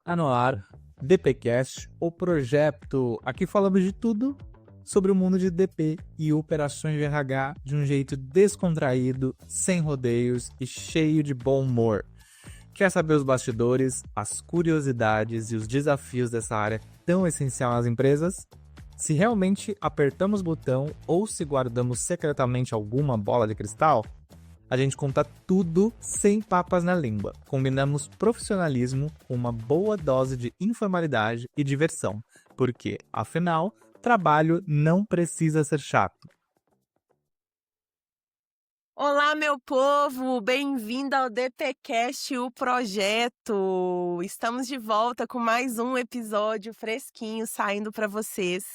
Tá no ar, DPcast, o projeto. Aqui falamos de tudo sobre o mundo de DP e operações de RH de um jeito descontraído, sem rodeios e cheio de bom humor. Quer saber os bastidores, as curiosidades e os desafios dessa área tão essencial às empresas? Se realmente apertamos botão ou se guardamos secretamente alguma bola de cristal? A gente conta tudo sem papas na língua. Combinamos profissionalismo com uma boa dose de informalidade e diversão. Porque, afinal, trabalho não precisa ser chato. Olá, meu povo! Bem-vindo ao DPcast, o projeto! Estamos de volta com mais um episódio fresquinho saindo para vocês.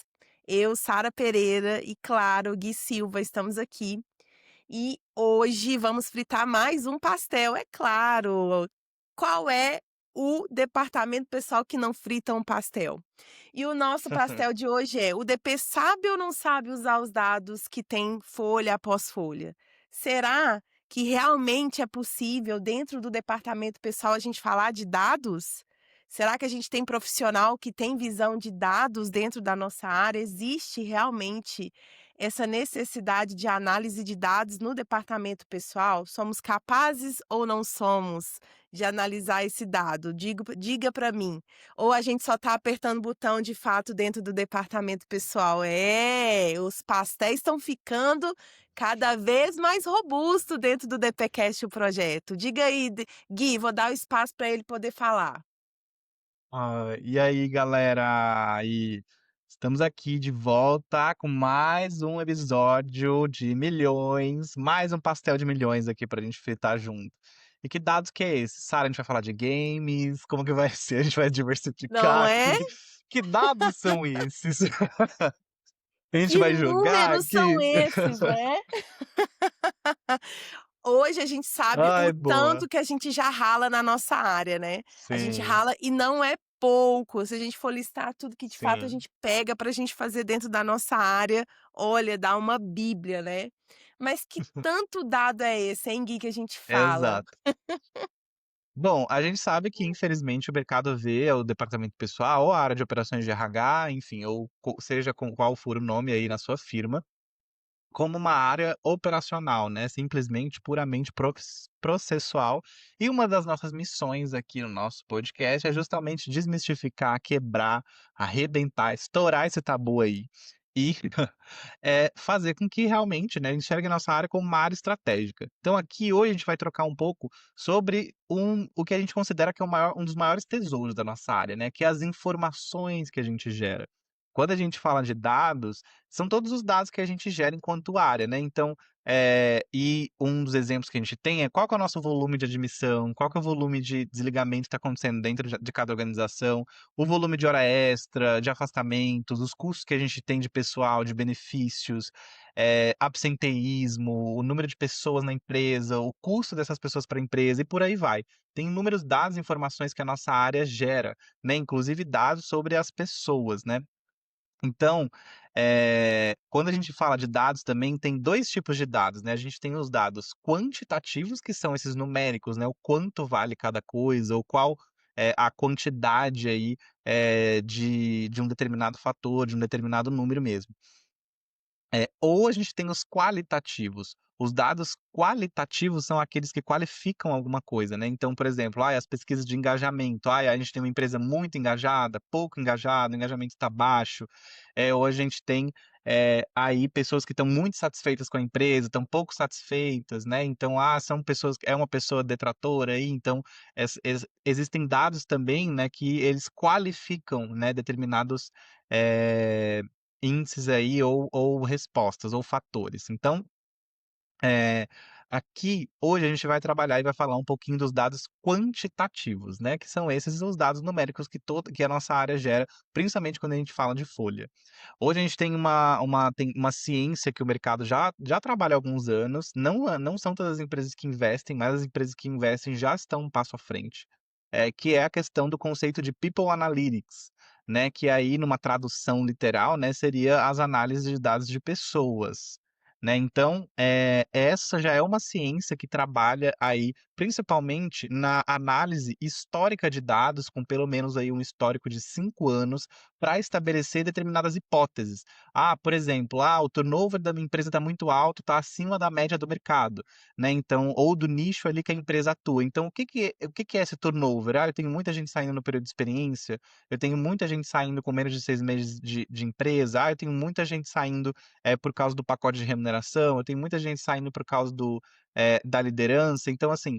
Eu, Sara Pereira e, claro, Gui Silva, estamos aqui. E hoje vamos fritar mais um pastel, é claro! Qual é o departamento pessoal que não frita um pastel? E o nosso pastel de hoje é: o DP sabe ou não sabe usar os dados que tem folha após folha? Será que realmente é possível, dentro do departamento pessoal, a gente falar de dados? Será que a gente tem profissional que tem visão de dados dentro da nossa área? Existe realmente essa necessidade de análise de dados no departamento pessoal? Somos capazes ou não somos de analisar esse dado? Diga para mim. Ou a gente só está apertando botão de fato dentro do departamento pessoal? Os pastéis estão ficando cada vez mais robustos dentro do DPcast, o projeto. Diga aí, Gui, vou dar o espaço para ele poder falar. E aí, galera? Estamos aqui de volta com mais um episódio de milhões, mais um pastel de milhões aqui pra gente fritar junto. E que dados que é esse? Sara, a gente vai falar de games? Como que vai ser? A gente vai Não diversificar é? aqui. Que dados são esses? A gente Que vai jogar números são aqui? esses, né? Hoje a gente sabe o Ai, boa. tanto que a gente já rala na nossa área, né. A gente Sim, rala e não é pouco, se a gente for listar tudo que de fato a sim. gente pega pra gente fazer dentro da nossa área, olha, dá uma bíblia, né. Mas que tanto dado é esse, hein, Gui, que a gente fala? Exato. Bom, a gente sabe que infelizmente o mercado vê o departamento pessoal ou a área de operações de RH, enfim, ou seja com qual for o nome aí na sua firma, como uma área operacional, né, simplesmente puramente processual. E uma das nossas missões aqui no nosso podcast é justamente desmistificar, quebrar, arrebentar, estourar esse tabu aí e fazer com que realmente, né, enxergue a nossa área como uma área estratégica. Então aqui hoje a gente vai trocar um pouco sobre o que a gente considera que é um dos maiores tesouros da nossa área, né, que é as informações que a gente gera. Quando a gente fala de dados, são todos os dados que a gente gera enquanto área, né, então, e um dos exemplos que a gente tem é qual que é o nosso volume de admissão, qual que é o volume de desligamento que está acontecendo dentro de cada organização, o volume de hora extra, de afastamentos, os custos que a gente tem de pessoal, de benefícios, absenteísmo, o número de pessoas na empresa, o custo dessas pessoas para a empresa e por aí vai. Tem inúmeros dados e informações que a nossa área gera, né, inclusive dados sobre as pessoas, né. Então, quando a gente fala de dados também tem 2 tipos de dados, né, a gente tem os dados quantitativos, que são esses numéricos, né, o quanto vale cada coisa, ou qual é a quantidade aí, de um determinado fator, de um determinado número mesmo. Ou a gente tem os qualitativos. Os dados qualitativos são aqueles que qualificam alguma coisa, né. Então, por exemplo, as pesquisas de engajamento, a gente tem uma empresa muito engajada, pouco engajada, o engajamento está baixo. Ou a gente tem, aí pessoas que estão muito satisfeitas com a empresa, estão pouco satisfeitas, né. Então, são pessoas é uma pessoa detratora aí, então existem dados também, né, que eles qualificam, né, determinados, eh índices aí ou respostas ou fatores. Então, eh, aqui hoje a gente vai trabalhar e vai falar um pouquinho dos dados quantitativos, né, que são esses os dados numéricos que a nossa área gera, principalmente quando a gente fala de folha. Hoje a gente tem uma ciência que o mercado já trabalha há alguns anos, não são todas as empresas que investem, mas as empresas que investem já estão um passo à frente, que é a questão do conceito de People Analytics, né, que aí numa tradução literal, né, seria as análises de dados de pessoas, né. Então, essa já é uma ciência que trabalha aí, principalmente na análise histórica de dados, com pelo menos aí um histórico de 5 anos, para estabelecer determinadas hipóteses. Por exemplo, o turnover da minha empresa está muito alto, está acima da média do mercado, né, então ou do nicho ali que a empresa atua. Então o que que é esse turnover? Eu tenho muita gente saindo no período de experiência, eu tenho muita gente saindo com menos de 6 meses de empresa, eu tenho muita gente saindo, por causa do pacote de remuneração, eu tenho muita gente saindo por causa da liderança. Então assim,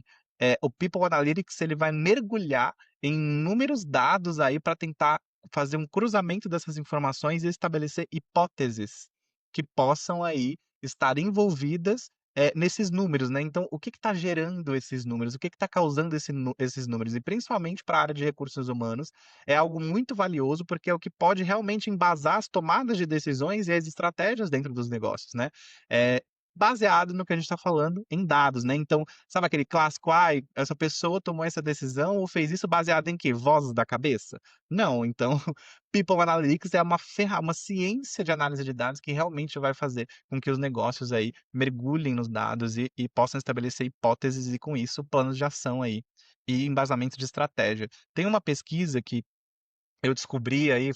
o People Analytics ele vai mergulhar em inúmeros dados aí para tentar fazer um cruzamento dessas informações e estabelecer hipóteses que possam aí estar envolvidas, nesses números, né. Então o que está gerando esses números? O que está causando esses números? E principalmente para a área de recursos humanos, é algo muito valioso, porque é o que pode realmente embasar as tomadas de decisões e as estratégias dentro dos negócios, né. Baseado no que a gente está falando em dados, né. Então, sabe aquele clássico: "Ai, essa pessoa tomou essa decisão ou fez isso baseado em quê? Vozes da cabeça?". Não, então People Analytics é uma ciência de análise de dados que realmente vai fazer com que os negócios aí mergulhem nos dados e possam estabelecer hipóteses e, com isso, planos de ação aí e embasamento de estratégia. Tem uma pesquisa que eu descobri aí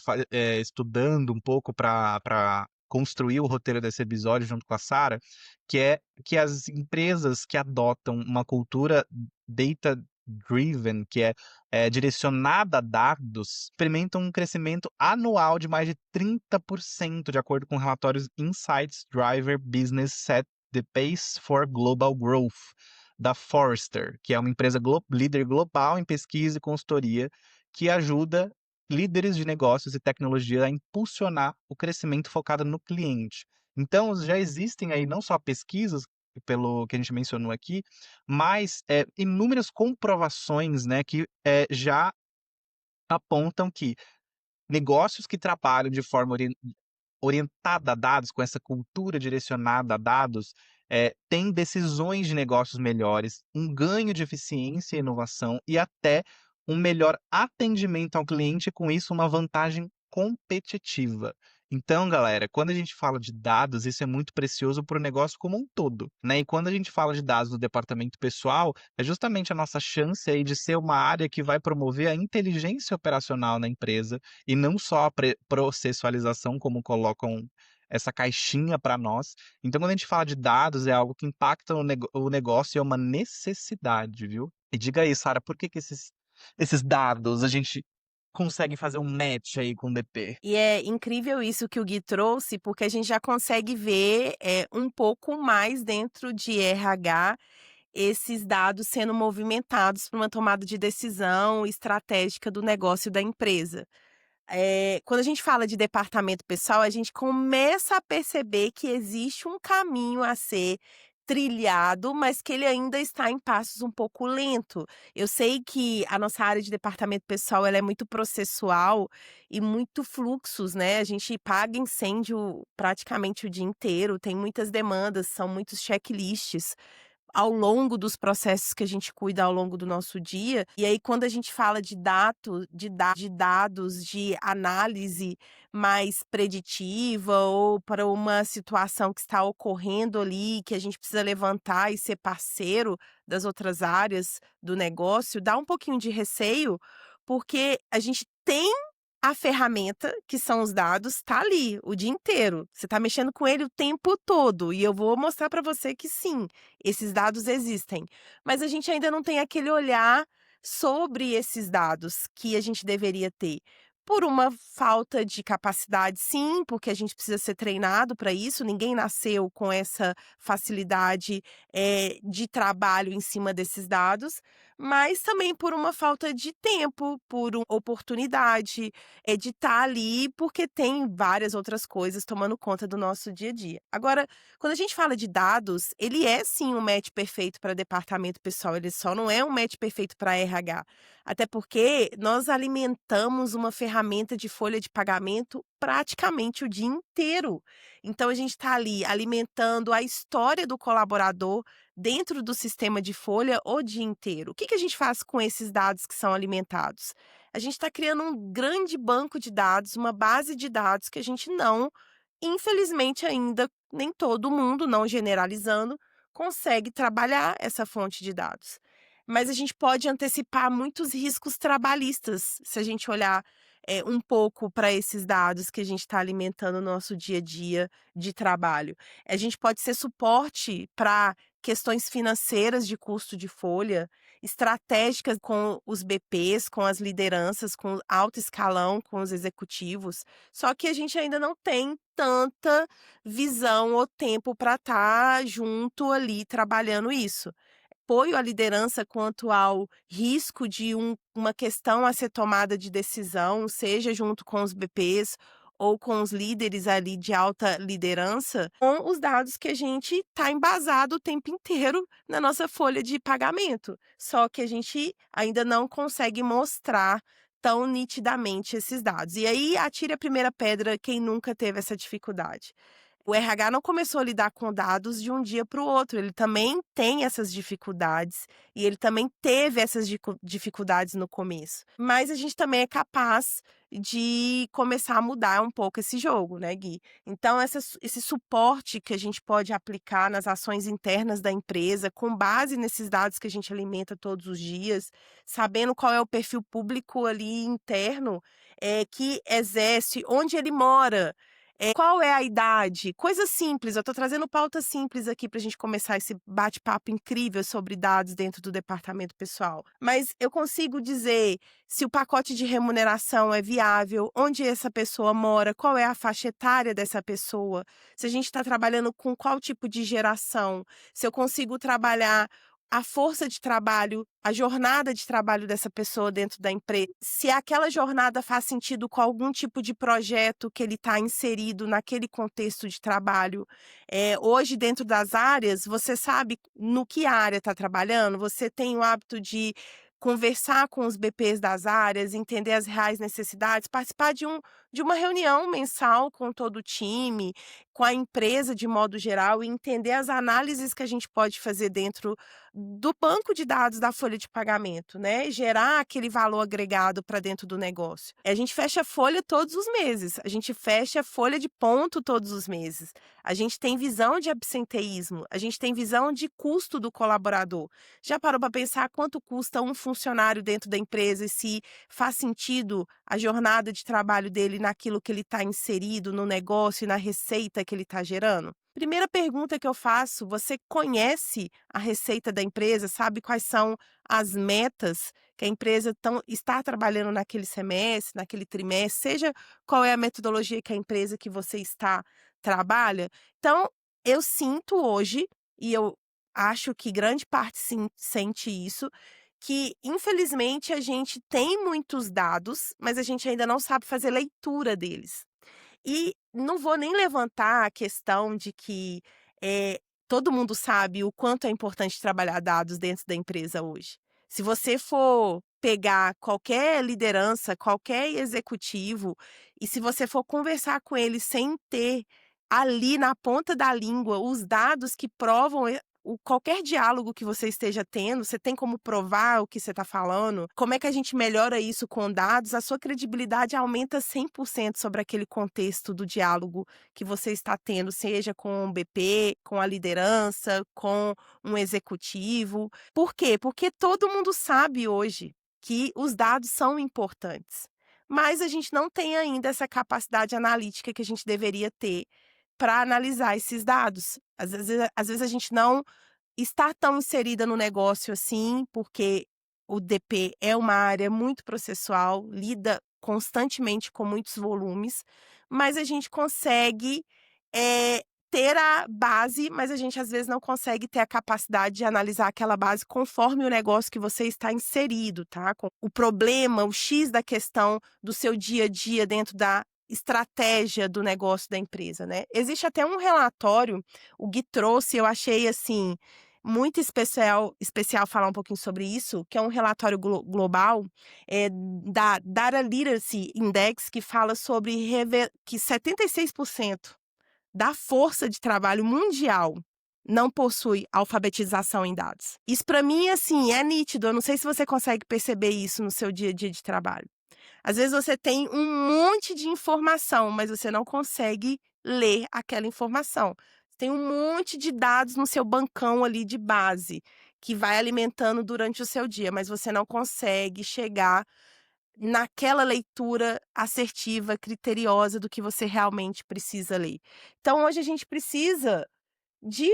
estudando um pouco para construir o roteiro desse episódio junto com a Sarah, que é que as empresas que adotam uma cultura data driven, que é direcionada a dados, experimentam um crescimento anual de mais de 30%, de acordo com relatórios Insights Driver Business Set the Pace for Global Growth, da Forrester, que é uma empresa líder global em pesquisa e consultoria, que ajuda líderes de negócios e tecnologia a impulsionar o crescimento focado no cliente. Então, já existem aí não só pesquisas, pelo que a gente mencionou aqui, mas, inúmeras comprovações, né, que, já apontam que negócios que trabalham de forma orientada a dados, com essa cultura direcionada a dados, tem decisões de negócios melhores, um ganho de eficiência e inovação e até um melhor atendimento ao cliente e, com isso, uma vantagem competitiva. Então, galera, quando a gente fala de dados, isso é muito precioso para o negócio como um todo, né? E quando a gente fala de dados do departamento pessoal, é justamente a nossa chance aí de ser uma área que vai promover a inteligência operacional na empresa e não só a processualização, como colocam essa caixinha para nós. Então, quando a gente fala de dados, é algo que impacta o negócio e é uma necessidade, viu? E diga aí, Sara, por que que esses dados a gente consegue fazer um match aí com o DP? E é incrível isso que o Gui trouxe, porque a gente já consegue ver, um pouco mais dentro de RH, esses dados sendo movimentados para uma tomada de decisão estratégica do negócio da empresa. Quando a gente fala de departamento pessoal, a gente começa a perceber que existe um caminho a ser trilhado, mas que ele ainda está em passos um pouco lento. Eu sei que a nossa área de departamento pessoal, ela é muito processual e muito fluxos, né, a gente paga incêndio praticamente o dia inteiro, tem muitas demandas, são muitos checklists ao longo dos processos que a gente cuida ao longo do nosso dia. E aí, quando a gente fala de dados, de análise mais preditiva ou para uma situação que está ocorrendo ali, que a gente precisa levantar e ser parceiro das outras áreas do negócio, dá um pouquinho de receio, porque a gente tem a ferramenta, que são os dados, tá ali o dia inteiro. Você tá mexendo com ele o tempo todo e eu vou mostrar para você que sim, esses dados existem. Mas a gente ainda não tem aquele olhar sobre esses dados que a gente deveria ter. Por uma falta de capacidade, sim, porque a gente precisa ser treinado para isso, ninguém nasceu com essa facilidade, de trabalho em cima desses dados, mas também por uma falta de tempo, por oportunidade, de estar ali, porque tem várias outras coisas tomando conta do nosso dia a dia. Agora, quando a gente fala de dados, ele é sim um match perfeito para departamento pessoal, ele só não é um match perfeito para RH. Até porque nós alimentamos uma ferramenta de folha de pagamento praticamente o dia inteiro. Então a gente está ali alimentando a história do colaborador dentro do sistema de folha o dia inteiro. O que que a gente faz com esses dados que são alimentados? A gente está criando um grande banco de dados, uma base de dados que a gente não infelizmente ainda nem todo mundo, não generalizando, consegue trabalhar essa fonte de dados. Mas a gente pode antecipar muitos riscos trabalhistas, se a gente olhar, um pouco para esses dados que a gente está alimentando no nosso dia a dia de trabalho. A gente pode ser suporte para questões financeiras de custo de folha, estratégicas com os BPs, com as lideranças, com o alto escalão, com os executivos. Só que a gente ainda não tem tanta visão ou tempo para estar junto ali trabalhando isso. Apoio à liderança quanto ao risco de uma questão a ser tomada de decisão, seja junto com os BPs ou com os líderes ali de alta liderança, com os dados que a gente está embasado o tempo inteiro na nossa folha de pagamento. Só que a gente ainda não consegue mostrar tão nitidamente esses dados. E aí atire a primeira pedra quem nunca teve essa dificuldade. O RH não começou a lidar com dados de um dia para o outro, ele também tem essas dificuldades e ele também teve essas dificuldades no começo. Mas a gente também é capaz de começar a mudar um pouco esse jogo, né, Gui? Então, esse suporte que a gente pode aplicar nas ações internas da empresa, com base nesses dados que a gente alimenta todos os dias, sabendo qual é o perfil público ali interno, que exerce, onde ele mora. Qual é a idade? Coisa simples, eu estou trazendo pauta simples aqui para a gente começar esse bate-papo incrível sobre dados dentro do departamento pessoal. Mas eu consigo dizer se o pacote de remuneração é viável, onde essa pessoa mora, qual é a faixa etária dessa pessoa, se a gente está trabalhando com qual tipo de geração, se eu consigo trabalhar a força de trabalho, a jornada de trabalho dessa pessoa dentro da empresa, se aquela jornada faz sentido com algum tipo de projeto que ele está inserido naquele contexto de trabalho. Hoje, dentro das áreas, você sabe no que área está trabalhando, você tem o hábito de conversar com os BPs das áreas, entender as reais necessidades, participar de uma reunião mensal com todo o time, com a empresa de modo geral e entender as análises que a gente pode fazer dentro do banco de dados da folha de pagamento, né? Gerar aquele valor agregado para dentro do negócio. A gente fecha a folha todos os meses, a gente fecha a folha de ponto todos os meses. A gente tem visão de absenteísmo, a gente tem visão de custo do colaborador. Já parou para pensar quanto custa um funcionário dentro da empresa e se faz sentido a jornada de trabalho dele naquilo que ele está inserido, no negócio e na receita que ele está gerando? Primeira pergunta que eu faço: você conhece a receita da empresa? Sabe quais são as metas que a empresa está trabalhando naquele semestre, naquele trimestre, seja qual é a metodologia que a empresa que você está trabalha? Então, eu sinto hoje, e eu acho que grande parte sim, sente isso, que infelizmente a gente tem muitos dados, mas a gente ainda não sabe fazer leitura deles. E não vou nem levantar a questão de que, todo mundo sabe o quanto é importante trabalhar dados dentro da empresa hoje. Se você for pegar qualquer liderança, qualquer executivo, e se você for conversar com ele sem ter ali na ponta da língua os dados que provam qualquer diálogo que você esteja tendo, você tem como provar o que você está falando? Como é que a gente melhora isso com dados? A sua credibilidade aumenta 100% sobre aquele contexto do diálogo que você está tendo, seja com o BP, com a liderança, com um executivo. Por quê? Porque todo mundo sabe hoje que os dados são importantes, mas a gente não tem ainda essa capacidade analítica que a gente deveria ter para analisar esses dados. Às vezes a gente não está tão inserida no negócio assim, porque o DP é uma área muito processual, lida constantemente com muitos volumes, mas a gente consegue, ter a base, mas a gente às vezes não consegue ter a capacidade de analisar aquela base conforme o negócio que você está inserido, tá? Com o problema, o X da questão do seu dia a dia dentro da estratégia do negócio da empresa, né? Existe até um relatório, o Gui trouxe, eu achei assim muito especial falar um pouquinho sobre isso, que é um relatório global, da Data Literacy Index, que fala sobre que 76% da força de trabalho mundial não possui alfabetização em dados. Isso para mim, assim, é nítido. Eu não sei se você consegue perceber isso no seu dia a dia de trabalho. Às vezes você tem um monte de informação, mas você não consegue ler aquela informação. Tem um monte de dados no seu bancão ali de base, que vai alimentando durante o seu dia, mas você não consegue chegar naquela leitura assertiva, criteriosa do que você realmente precisa ler. Então hoje a gente precisa de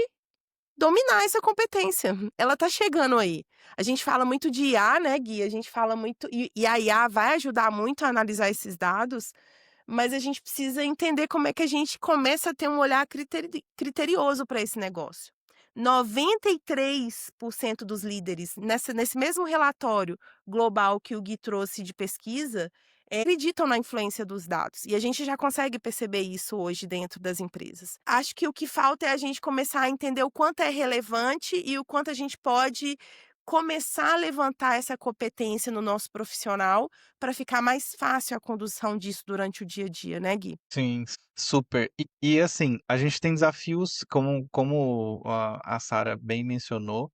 dominar essa competência, ela tá chegando aí. A gente fala muito de IA, né, Gui, a gente fala muito e a IA vai ajudar muito a analisar esses dados, mas a gente precisa entender como é que a gente começa a ter um olhar criterioso para esse negócio. 93% dos líderes nesse mesmo relatório global que o Gui trouxe de pesquisa, acreditam na influência dos dados, e a gente já consegue perceber isso hoje dentro das empresas. Acho que o que falta é a gente começar a entender o quanto é relevante e o quanto a gente pode começar a levantar essa competência no nosso profissional para ficar mais fácil a condução disso durante o dia a dia, né, Gui? Sim, super. E assim, a gente tem desafios, como a Sara bem mencionou,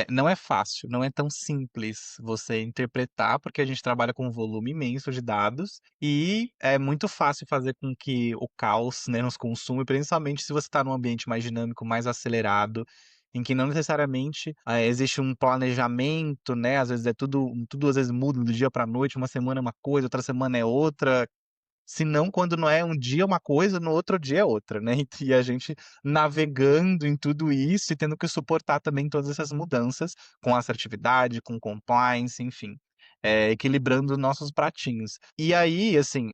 não é fácil, não é tão simples você interpretar, porque a gente trabalha com um volume imenso de dados e é muito fácil fazer com que o caos, né, nos consuma, principalmente se você está num ambiente mais dinâmico, mais acelerado, em que não necessariamente existe um planejamento, né? Às vezes tudo às vezes muda do dia para a noite, uma semana é uma coisa, outra semana é outra. Se não, quando não é um dia uma coisa, no outro dia é outra, né. E a gente navegando em tudo isso e tendo que suportar também todas essas mudanças com assertividade, com compliance, enfim, equilibrando nossos pratinhos. E aí, assim,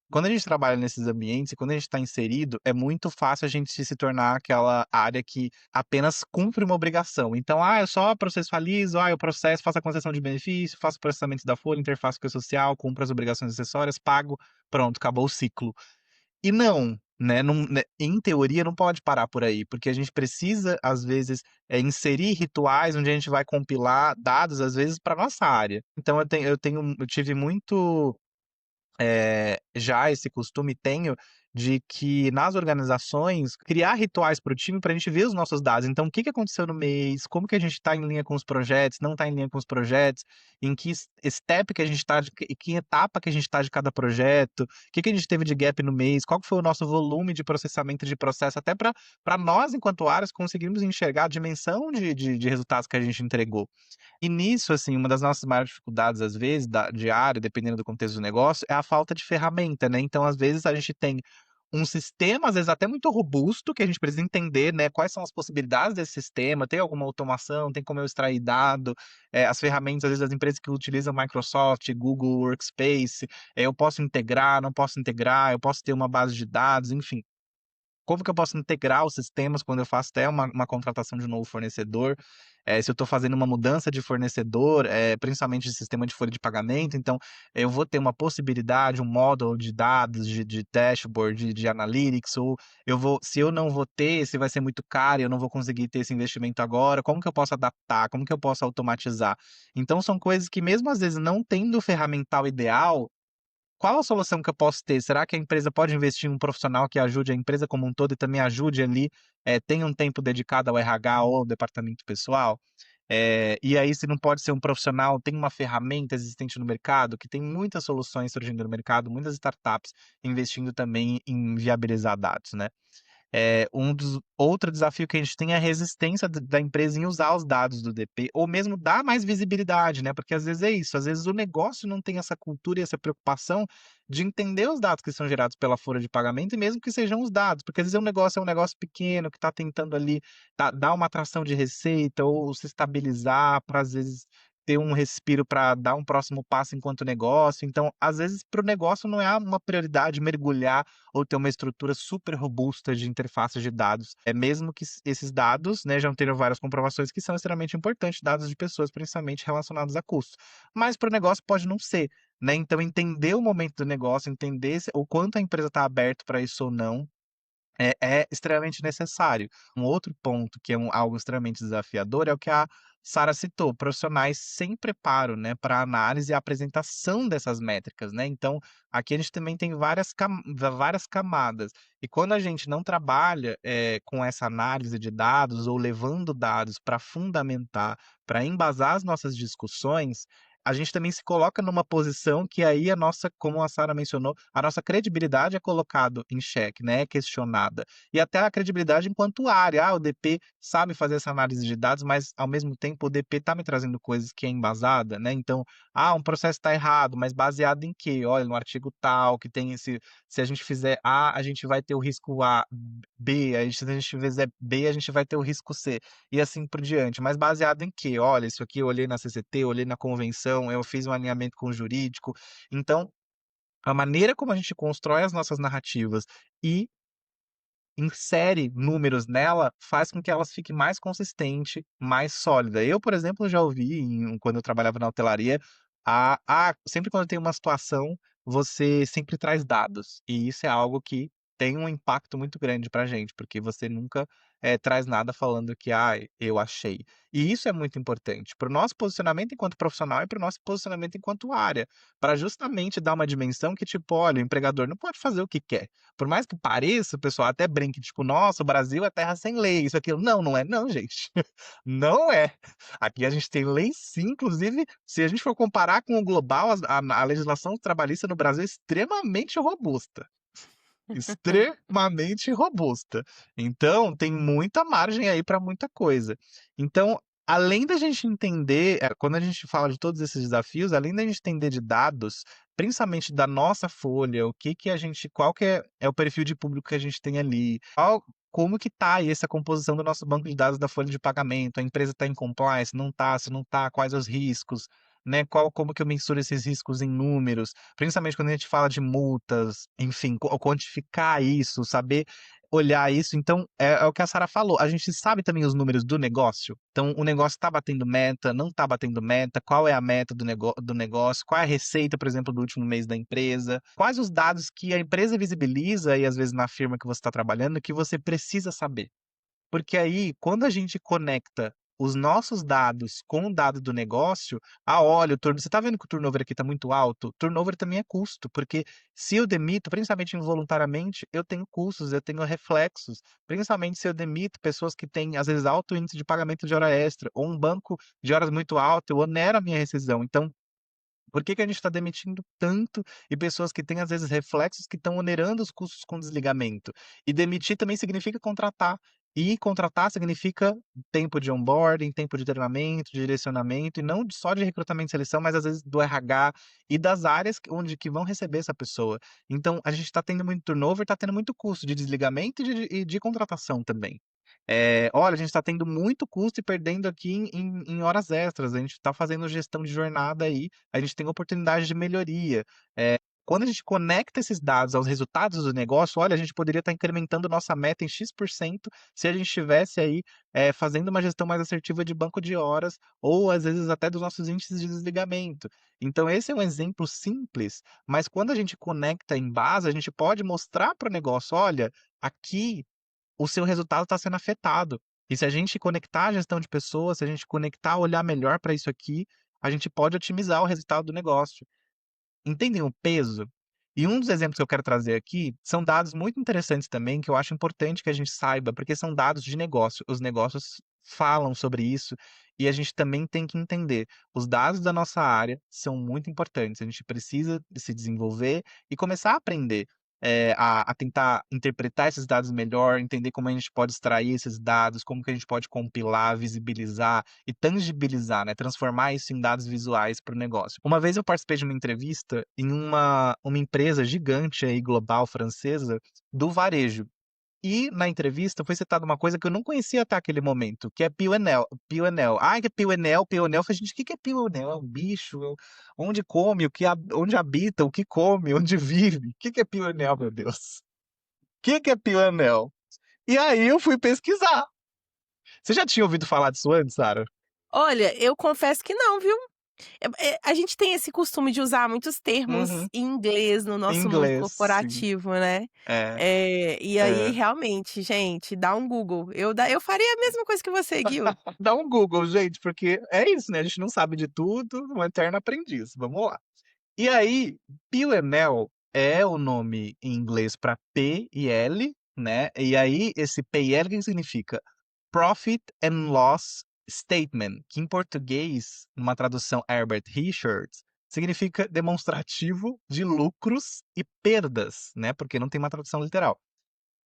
quando a gente trabalha nesses ambientes e quando a gente está inserido, é muito fácil a gente se tornar aquela área que apenas cumpre uma obrigação. Então, eu só processualizo, eu processo, faço a concessão de benefício, faço o processamento da folha, interfaço com o social, cumpro as obrigações acessórias, pago. Pronto, acabou o ciclo. E não, né, em teoria não pode parar por aí, porque a gente precisa, às vezes, inserir rituais onde a gente vai compilar dados, às vezes, para nossa área. Então eu tive muito já esse costume tenho de que nas organizações criar rituais para o time para a gente ver os nossos dados. Então, o que que aconteceu no mês? Como que a gente está em linha com os projetos? Não está em linha com os projetos? Em que step que a gente está? Em que etapa que a gente está de cada projeto? O que que a gente teve de gap no mês? Qual que foi o nosso volume de processamento de processo? Até para nós, enquanto áreas, conseguirmos enxergar a dimensão de resultados que a gente entregou. E nisso, assim, uma das nossas maiores dificuldades, às vezes, de área, dependendo do contexto do negócio, é a falta de ferramenta, né? Então, às vezes, a gente tem um sistema, às vezes até muito robusto, que a gente precisa entender, né, quais são as possibilidades desse sistema, tem alguma automação, tem como eu extrair dado, as ferramentas, às vezes, das empresas que utilizam Microsoft, Google Workspace, eu posso integrar, não posso integrar, eu posso ter uma base de dados, enfim. Como que eu posso integrar os sistemas quando eu faço até uma contratação de um novo fornecedor? Se eu estou fazendo uma mudança de fornecedor, principalmente de sistema de folha de pagamento, então eu vou ter uma possibilidade, um módulo de dados, de dashboard, de analytics, ou se eu não vou ter, se vai ser muito caro e eu não vou conseguir ter esse investimento agora, como que eu posso adaptar? Como que eu posso automatizar? Então são coisas que mesmo às vezes não tendo o ferramental ideal, qual a solução que eu posso ter? Será que a empresa pode investir em um profissional que ajude a empresa como um todo e também ajude ali, tenha um tempo dedicado ao RH ou ao departamento pessoal? E aí, se não pode ser um profissional, tem uma ferramenta existente no mercado, que tem muitas soluções surgindo no mercado, muitas startups investindo também em viabilizar dados, né? Outro desafio que a gente tem é a resistência da empresa em usar os dados do DP, ou mesmo dar mais visibilidade, né? Porque às vezes é isso, às vezes o negócio não tem essa cultura e essa preocupação de entender os dados que são gerados pela folha de pagamento, e mesmo que sejam os dados, porque às vezes é um negócio pequeno que está tentando ali dar uma atração de receita ou se estabilizar para às vezes ter um respiro para dar um próximo passo enquanto negócio. Então, às vezes, para o negócio não é uma prioridade mergulhar ou ter uma estrutura super robusta de interfaces de dados. É mesmo que esses dados, né, já tenham várias comprovações que são extremamente importantes, dados de pessoas, principalmente relacionados a custo. Mas para o negócio pode não ser, né? Então, entender o momento do negócio, entender o quanto a empresa está aberta para isso ou não, é extremamente necessário. Um outro ponto que é algo extremamente desafiador é o que a Sara citou, profissionais sem preparo, né, para análise e apresentação dessas métricas, né. Então, aqui a gente também tem várias camadas. E quando a gente não trabalha, com essa análise de dados ou levando dados para fundamentar, para embasar as nossas discussões, a gente também se coloca numa posição que aí a nossa, como a Sara mencionou, a nossa credibilidade é colocado em xeque, né, é questionada. E até a credibilidade enquanto área. O DP sabe fazer essa análise de dados, mas ao mesmo tempo o DP está me trazendo coisas que é embasada, né? Então, um processo está errado, mas baseado em quê? Olha, no artigo tal, que tem esse, se a gente fizer A, a gente vai ter o risco A, B, se a gente fizer B, a gente vai ter o risco C, e assim por diante. Mas baseado em quê? Olha, isso aqui eu olhei na CCT, eu olhei na convenção, eu fiz um alinhamento com o jurídico. Então, a maneira como a gente constrói as nossas narrativas e insere números nela, faz com que elas fiquem mais consistente, mais sólida. Eu, por exemplo, já ouvi quando eu trabalhava na hotelaria, sempre quando tem uma situação, você sempre traz dados. E isso é algo que tem um impacto muito grande pra gente, porque você nunca traz nada falando que, eu achei. E isso é muito importante para o nosso posicionamento enquanto profissional e para o nosso posicionamento enquanto área, para justamente dar uma dimensão que, tipo, olha, o empregador não pode fazer o que quer. Por mais que pareça, o pessoal até brinque, tipo, nossa, o Brasil é terra sem lei, isso, aquilo. Não, não é não, gente. Não é. Aqui a gente tem lei sim, inclusive, se a gente for comparar com o global, a legislação trabalhista no Brasil é extremamente robusta. Extremamente robusta. Então, tem muita margem aí para muita coisa. Então, além da gente entender, quando a gente fala de todos esses desafios, além da gente entender de dados, principalmente da nossa folha, o que que a gente, qual que é o perfil de público que a gente tem ali, como que tá aí essa composição do nosso banco de dados da folha de pagamento, a empresa está em compliance, não tá, se não tá, quais os riscos, né? Como que eu mensuro esses riscos em números, principalmente quando a gente fala de multas, enfim, quantificar isso, saber olhar isso. Então, é o que a Sara falou, a gente sabe também os números do negócio. Então, o negócio está batendo meta, não está batendo meta, qual é a meta do negócio, qual é a receita, por exemplo, do último mês da empresa, quais os dados que a empresa visibiliza e às vezes na firma que você está trabalhando que você precisa saber. Porque aí, quando a gente conecta os nossos dados com o dado do negócio, olha, você está vendo que o turnover aqui está muito alto? Turnover também é custo, porque se eu demito, principalmente involuntariamente, eu tenho custos, eu tenho reflexos, principalmente se eu demito pessoas que têm, às vezes, alto índice de pagamento de hora extra, ou um banco de horas muito alto, eu onero a minha rescisão. Então, por que que a gente está demitindo tanto e pessoas que têm, às vezes, reflexos que estão onerando os custos com desligamento? E demitir também significa contratar. E contratar significa tempo de onboarding, tempo de treinamento, de direcionamento, e não só de recrutamento e seleção, mas às vezes do RH e das áreas que vão receber essa pessoa. Então, a gente está tendo muito turnover, está tendo muito custo de desligamento e de contratação também. Olha, a gente está tendo muito custo e perdendo aqui em horas extras. A gente está fazendo gestão de jornada aí, a gente tem oportunidade de melhoria. Quando a gente conecta esses dados aos resultados do negócio, olha, a gente poderia estar incrementando nossa meta em X% se a gente estivesse aí fazendo uma gestão mais assertiva de banco de horas, ou às vezes até dos nossos índices de desligamento. Então, esse é um exemplo simples, mas quando a gente conecta em base, a gente pode mostrar para o negócio: olha, aqui o seu resultado está sendo afetado. E se a gente conectar a gestão de pessoas, se a gente conectar, olhar melhor para isso aqui, a gente pode otimizar o resultado do negócio. Entendem o peso? E um dos exemplos que eu quero trazer aqui são dados muito interessantes também, que eu acho importante que a gente saiba, porque são dados de negócio. Os negócios falam sobre isso e a gente também tem que entender. Os dados da nossa área são muito importantes. A gente precisa se desenvolver e começar a aprender a tentar interpretar esses dados melhor, entender como a gente pode extrair esses dados, como que a gente pode compilar, visibilizar e tangibilizar, né? Transformar isso em dados visuais para o negócio. Uma vez eu participei de uma entrevista em uma empresa gigante aí, global, francesa, do varejo. E na entrevista foi citada uma coisa que eu não conhecia até aquele momento, que é Pionel. Pionel. Que é Pionel, Pionel. Eu falei, gente, o que que é Pionel? É um bicho? Onde come? Onde habita? O que come? Onde vive? O que que é Pionel, meu Deus? O que que é Pionel? E aí eu fui pesquisar. Você já tinha ouvido falar disso antes, Sara? Olha, eu confesso que não, viu? A gente tem esse costume de usar muitos termos Uhum. em inglês no Em nosso mundo inglês, sim. corporativo, né? É, E aí, é. realmente, gente, dá um Google. Eu faria a mesma coisa que você, Gil. Dá um Google, gente, porque é isso, né? A gente não sabe de tudo, um eterno aprendiz. Vamos lá. E aí, P&L é o nome em inglês para P e L, né? E aí, esse P e L, o que significa? Profit and Loss statement, que em português, numa tradução Herbert Richards, significa demonstrativo de lucros e perdas, né? Porque não tem uma tradução literal.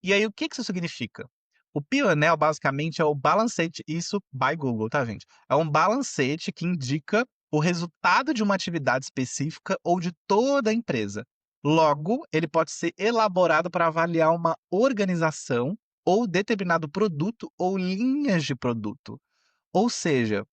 E aí, o que que isso significa? O P&L basicamente é o balancete, isso by Google, tá, gente? É um balancete que indica o resultado de uma atividade específica ou de toda a empresa. Logo, ele pode ser elaborado para avaliar uma organização ou determinado produto ou linhas de produto. Ou seja,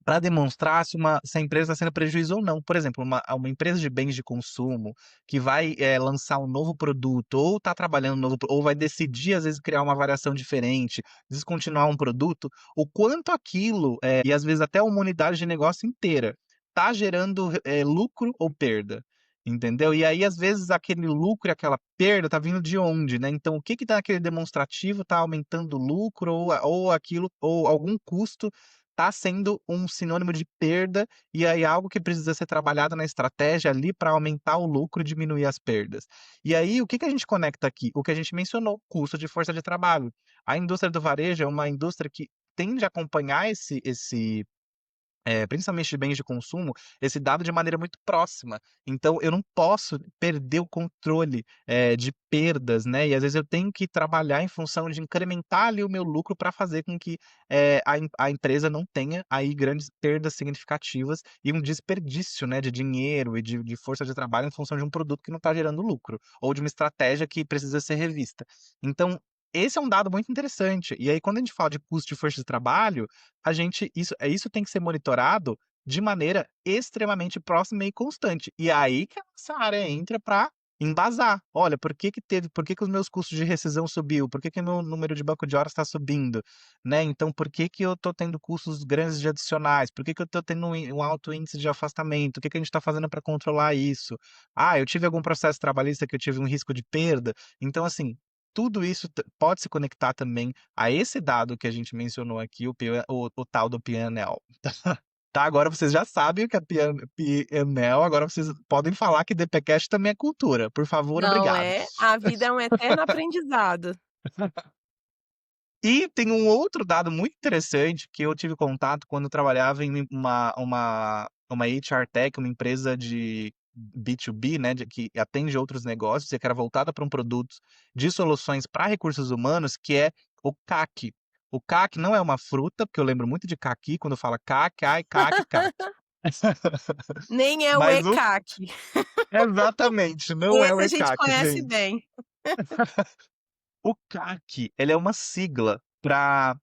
para demonstrar se a empresa está sendo prejuízo ou não. Por exemplo, uma empresa de bens de consumo que vai lançar um novo produto, ou está trabalhando um novo, ou vai decidir, às vezes, criar uma variação diferente, descontinuar um produto, o quanto aquilo, e às vezes até uma unidade de negócio inteira, está gerando lucro ou perda. Entendeu? E aí, às vezes, aquele lucro e aquela perda tá vindo de onde, né? Então, o que que tá naquele demonstrativo tá aumentando o lucro ou aquilo, ou algum custo tá sendo um sinônimo de perda, e aí algo que precisa ser trabalhado na estratégia ali para aumentar o lucro e diminuir as perdas. E aí, o que que a gente conecta aqui? O que a gente mencionou, custo de força de trabalho. A indústria do varejo é uma indústria que tende a acompanhar principalmente de bens de consumo, esse dado de maneira muito próxima. Então, eu não posso perder o controle de perdas, né? E às vezes eu tenho que trabalhar em função de incrementar ali o meu lucro para fazer com que a empresa não tenha aí grandes perdas significativas e um desperdício, né, de dinheiro e de força de trabalho em função de um produto que não está gerando lucro, ou de uma estratégia que precisa ser revista. Então, esse é um dado muito interessante. E aí, quando a gente fala de custo de força de trabalho, isso tem que ser monitorado de maneira extremamente próxima e constante. E aí que a nossa área entra para embasar. Olha, por que que os meus custos de rescisão subiu? Por que que meu número de banco de horas está subindo? Né? Então, por que que eu estou tendo custos grandes de adicionais? Por que que eu estou tendo um alto índice de afastamento? O que que a gente está fazendo para controlar isso? Ah, eu tive algum processo trabalhista que eu tive um risco de perda. Então, assim, tudo isso pode se conectar também a esse dado que a gente mencionou aqui, o tal do PNL. Tá, agora vocês já sabem o que é PNL, agora vocês podem falar que DPCast também é cultura. Por favor, Não obrigado. é? A vida é um eterno aprendizado. E tem um outro dado muito interessante que eu tive contato quando eu trabalhava em uma HR Tech, uma empresa de B2B, né, que atende outros negócios e que era voltada para um produto de soluções para recursos humanos, que é o CAC. O CAC não é uma fruta, porque eu lembro muito de caqui quando fala CAC, ai, CAC, CAC. Nem é o Mas o ECAC. exatamente, não é o Esse a gente ECAC, conhece gente. bem. O CAC, ele é uma sigla para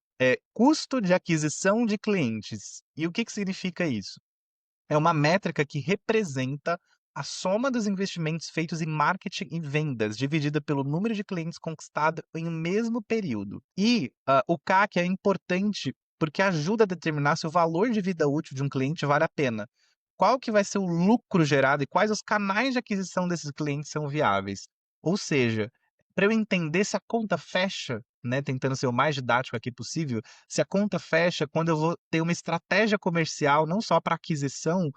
custo de aquisição de clientes. E o que que significa isso? É uma métrica que representa a soma dos investimentos feitos em marketing e vendas, dividida pelo número de clientes conquistado em um mesmo período. E o CAC é importante porque ajuda a determinar se o valor de vida útil de um cliente vale a pena. Qual que vai ser o lucro gerado e quais os canais de aquisição desses clientes são viáveis. Ou seja, para eu entender se a conta fecha, né, tentando ser o mais didático aqui possível, se a conta fecha quando eu vou ter uma estratégia comercial, não só para aquisição,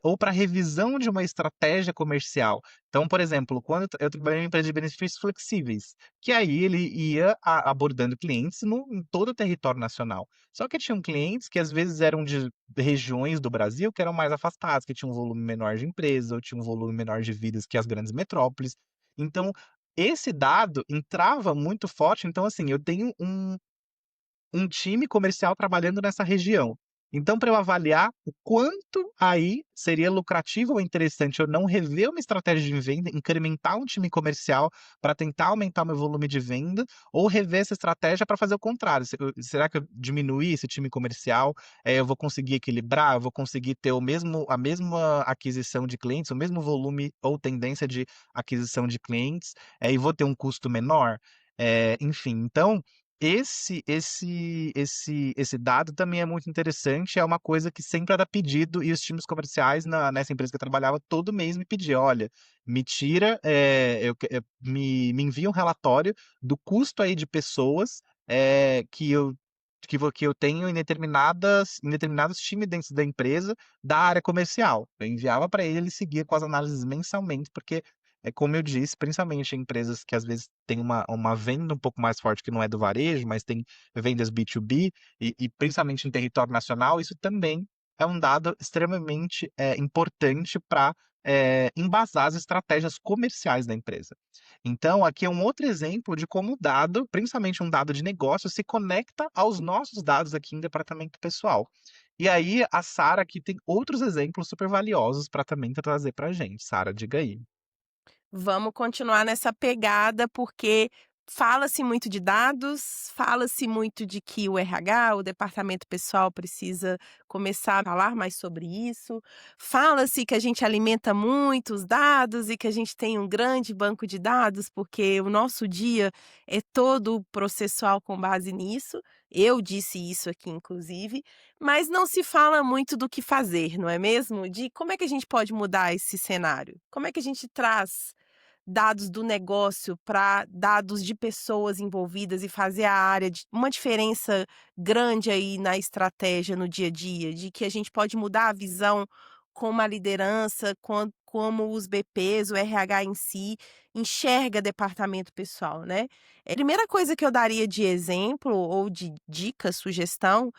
ou para revisão de uma estratégia comercial. Então, por exemplo, quando eu trabalhei em uma empresa de benefícios flexíveis, que aí ele ia abordando clientes em todo o território nacional. Só que tinham clientes que às vezes eram de regiões do Brasil que eram mais afastadas, que tinham um volume menor de empresas, ou tinham um volume menor de vidas que as grandes metrópoles. Então, esse dado entrava muito forte, então assim, eu tenho um time comercial trabalhando nessa região. Então, para eu avaliar o quanto aí seria lucrativo ou interessante eu não rever uma estratégia de venda, incrementar um time comercial para tentar aumentar meu volume de venda, ou rever essa estratégia para fazer o contrário. Será que eu diminuir esse time comercial, eu vou conseguir equilibrar, eu vou conseguir ter a mesma aquisição de clientes, o mesmo volume ou tendência de aquisição de clientes, e vou ter um custo menor? Enfim, então esse dado também é muito interessante, é uma coisa que sempre era pedido e os times comerciais nessa empresa que eu trabalhava todo mês me pediam: "Olha, me tira, me envia um relatório do custo aí de pessoas, que eu tenho em determinados times dentro da empresa, da área comercial". Eu enviava para ele seguia com as análises mensalmente, porque é como eu disse, principalmente em empresas que às vezes têm uma venda um pouco mais forte que não é do varejo, mas tem vendas B2B e principalmente em território nacional, isso também é um dado extremamente, importante para embasar as estratégias comerciais da empresa. Então, aqui é um outro exemplo de como o dado, principalmente um dado de negócio, se conecta aos nossos dados aqui em departamento pessoal. E aí, a Sara aqui tem outros exemplos super valiosos para também trazer para a gente. Sara, diga aí. Vamos continuar nessa pegada, porque fala-se muito de dados, fala-se muito de que o RH, o departamento pessoal, precisa começar a falar mais sobre isso. Fala-se que a gente alimenta muito os dados e que a gente tem um grande banco de dados, porque o nosso dia é todo processual com base nisso. Eu disse isso aqui, inclusive, mas não se fala muito do que fazer, não é mesmo? De como é que a gente pode mudar esse cenário? Como é que a gente traz dados do negócio para dados de pessoas envolvidas e fazer a área de uma diferença grande aí na estratégia no dia a dia, de que a gente pode mudar a visão como a liderança, como os BPs, o RH em si, enxerga departamento pessoal, né. A primeira coisa que eu daria de exemplo ou de dica, sugestão,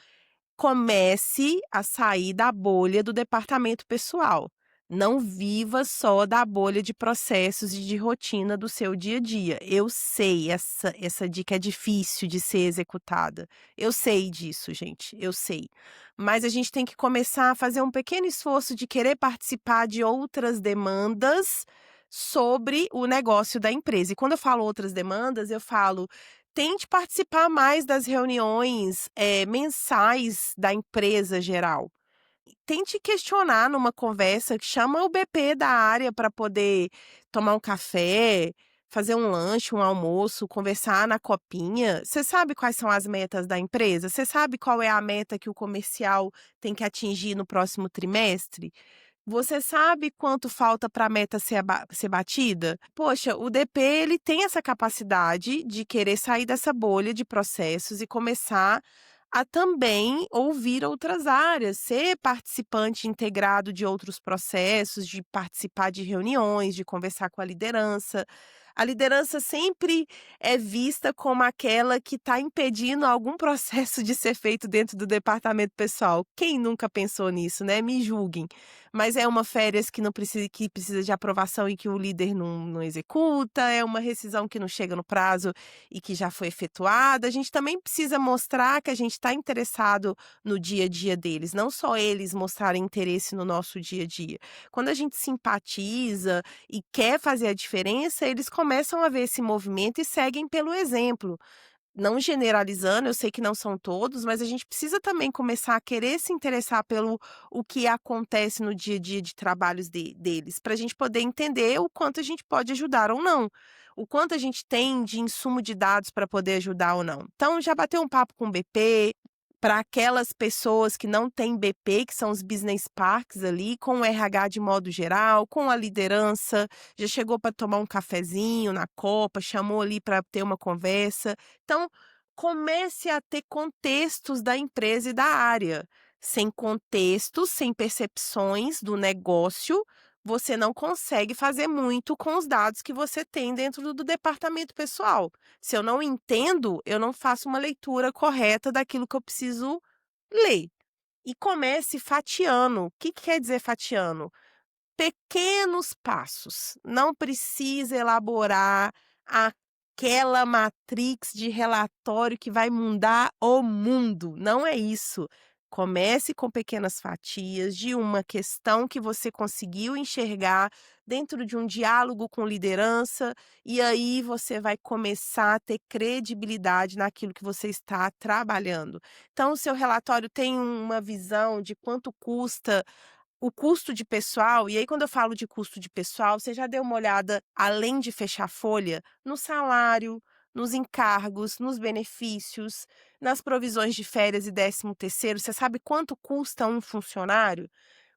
comece a sair da bolha do departamento pessoal. Não viva só da bolha de processos e de rotina do seu dia a dia. Eu sei, essa dica é difícil de ser executada. Eu sei disso, gente, eu sei. Mas a gente tem que começar a fazer um pequeno esforço de querer participar de outras demandas sobre o negócio da empresa. E quando eu falo outras demandas, eu falo tente participar mais das reuniões, mensais da empresa geral. Tente questionar numa conversa, chama o BP da área para poder tomar um café, fazer um lanche, um almoço, conversar na copinha. Você sabe quais são as metas da empresa? Você sabe qual é a meta que o comercial tem que atingir no próximo trimestre? Você sabe quanto falta para a meta ser batida? Poxa, o DP ele tem essa capacidade de querer sair dessa bolha de processos e começar a também ouvir outras áreas, ser participante integrado de outros processos, de participar de reuniões, de conversar com a liderança. A liderança sempre é vista como aquela que está impedindo algum processo de ser feito dentro do departamento pessoal. Quem nunca pensou nisso, né? Me julguem. Mas é uma férias que precisa de aprovação e que o líder não executa, é uma rescisão que não chega no prazo e que já foi efetuada. A gente também precisa mostrar que a gente está interessado no dia a dia deles, não só eles mostrarem interesse no nosso dia a dia. Quando a gente simpatiza e quer fazer a diferença, eles começam a ver esse movimento e seguem pelo exemplo. Não generalizando, eu sei que não são todos, mas a gente precisa também começar a querer se interessar pelo o que acontece no dia a dia de trabalhos deles, para a gente poder entender o quanto a gente pode ajudar ou não, o quanto a gente tem de insumo de dados para poder ajudar ou não. Então, já bateu um papo com o BP, para aquelas pessoas que não têm BP, que são os business parks ali, com o RH de modo geral, com a liderança, já chegou para tomar um cafezinho na copa, chamou ali para ter uma conversa. Então, comece a ter contextos da empresa e da área. Sem contextos, sem percepções do negócio, você não consegue fazer muito com os dados que você tem dentro do departamento pessoal. Se eu não entendo, eu não faço uma leitura correta daquilo que eu preciso ler. E comece fatiando. O que quer dizer fatiando? Pequenos passos. Não precisa elaborar aquela matrix de relatório que vai mudar o mundo. Não é isso. Comece com pequenas fatias de uma questão que você conseguiu enxergar dentro de um diálogo com liderança, e aí você vai começar a ter credibilidade naquilo que você está trabalhando. Então, o seu relatório tem uma visão de quanto custa o custo de pessoal, e aí quando eu falo de custo de pessoal, você já deu uma olhada, além de fechar a folha, no salário, nos encargos, nos benefícios, nas provisões de férias e 13º? Você sabe quanto custa um funcionário?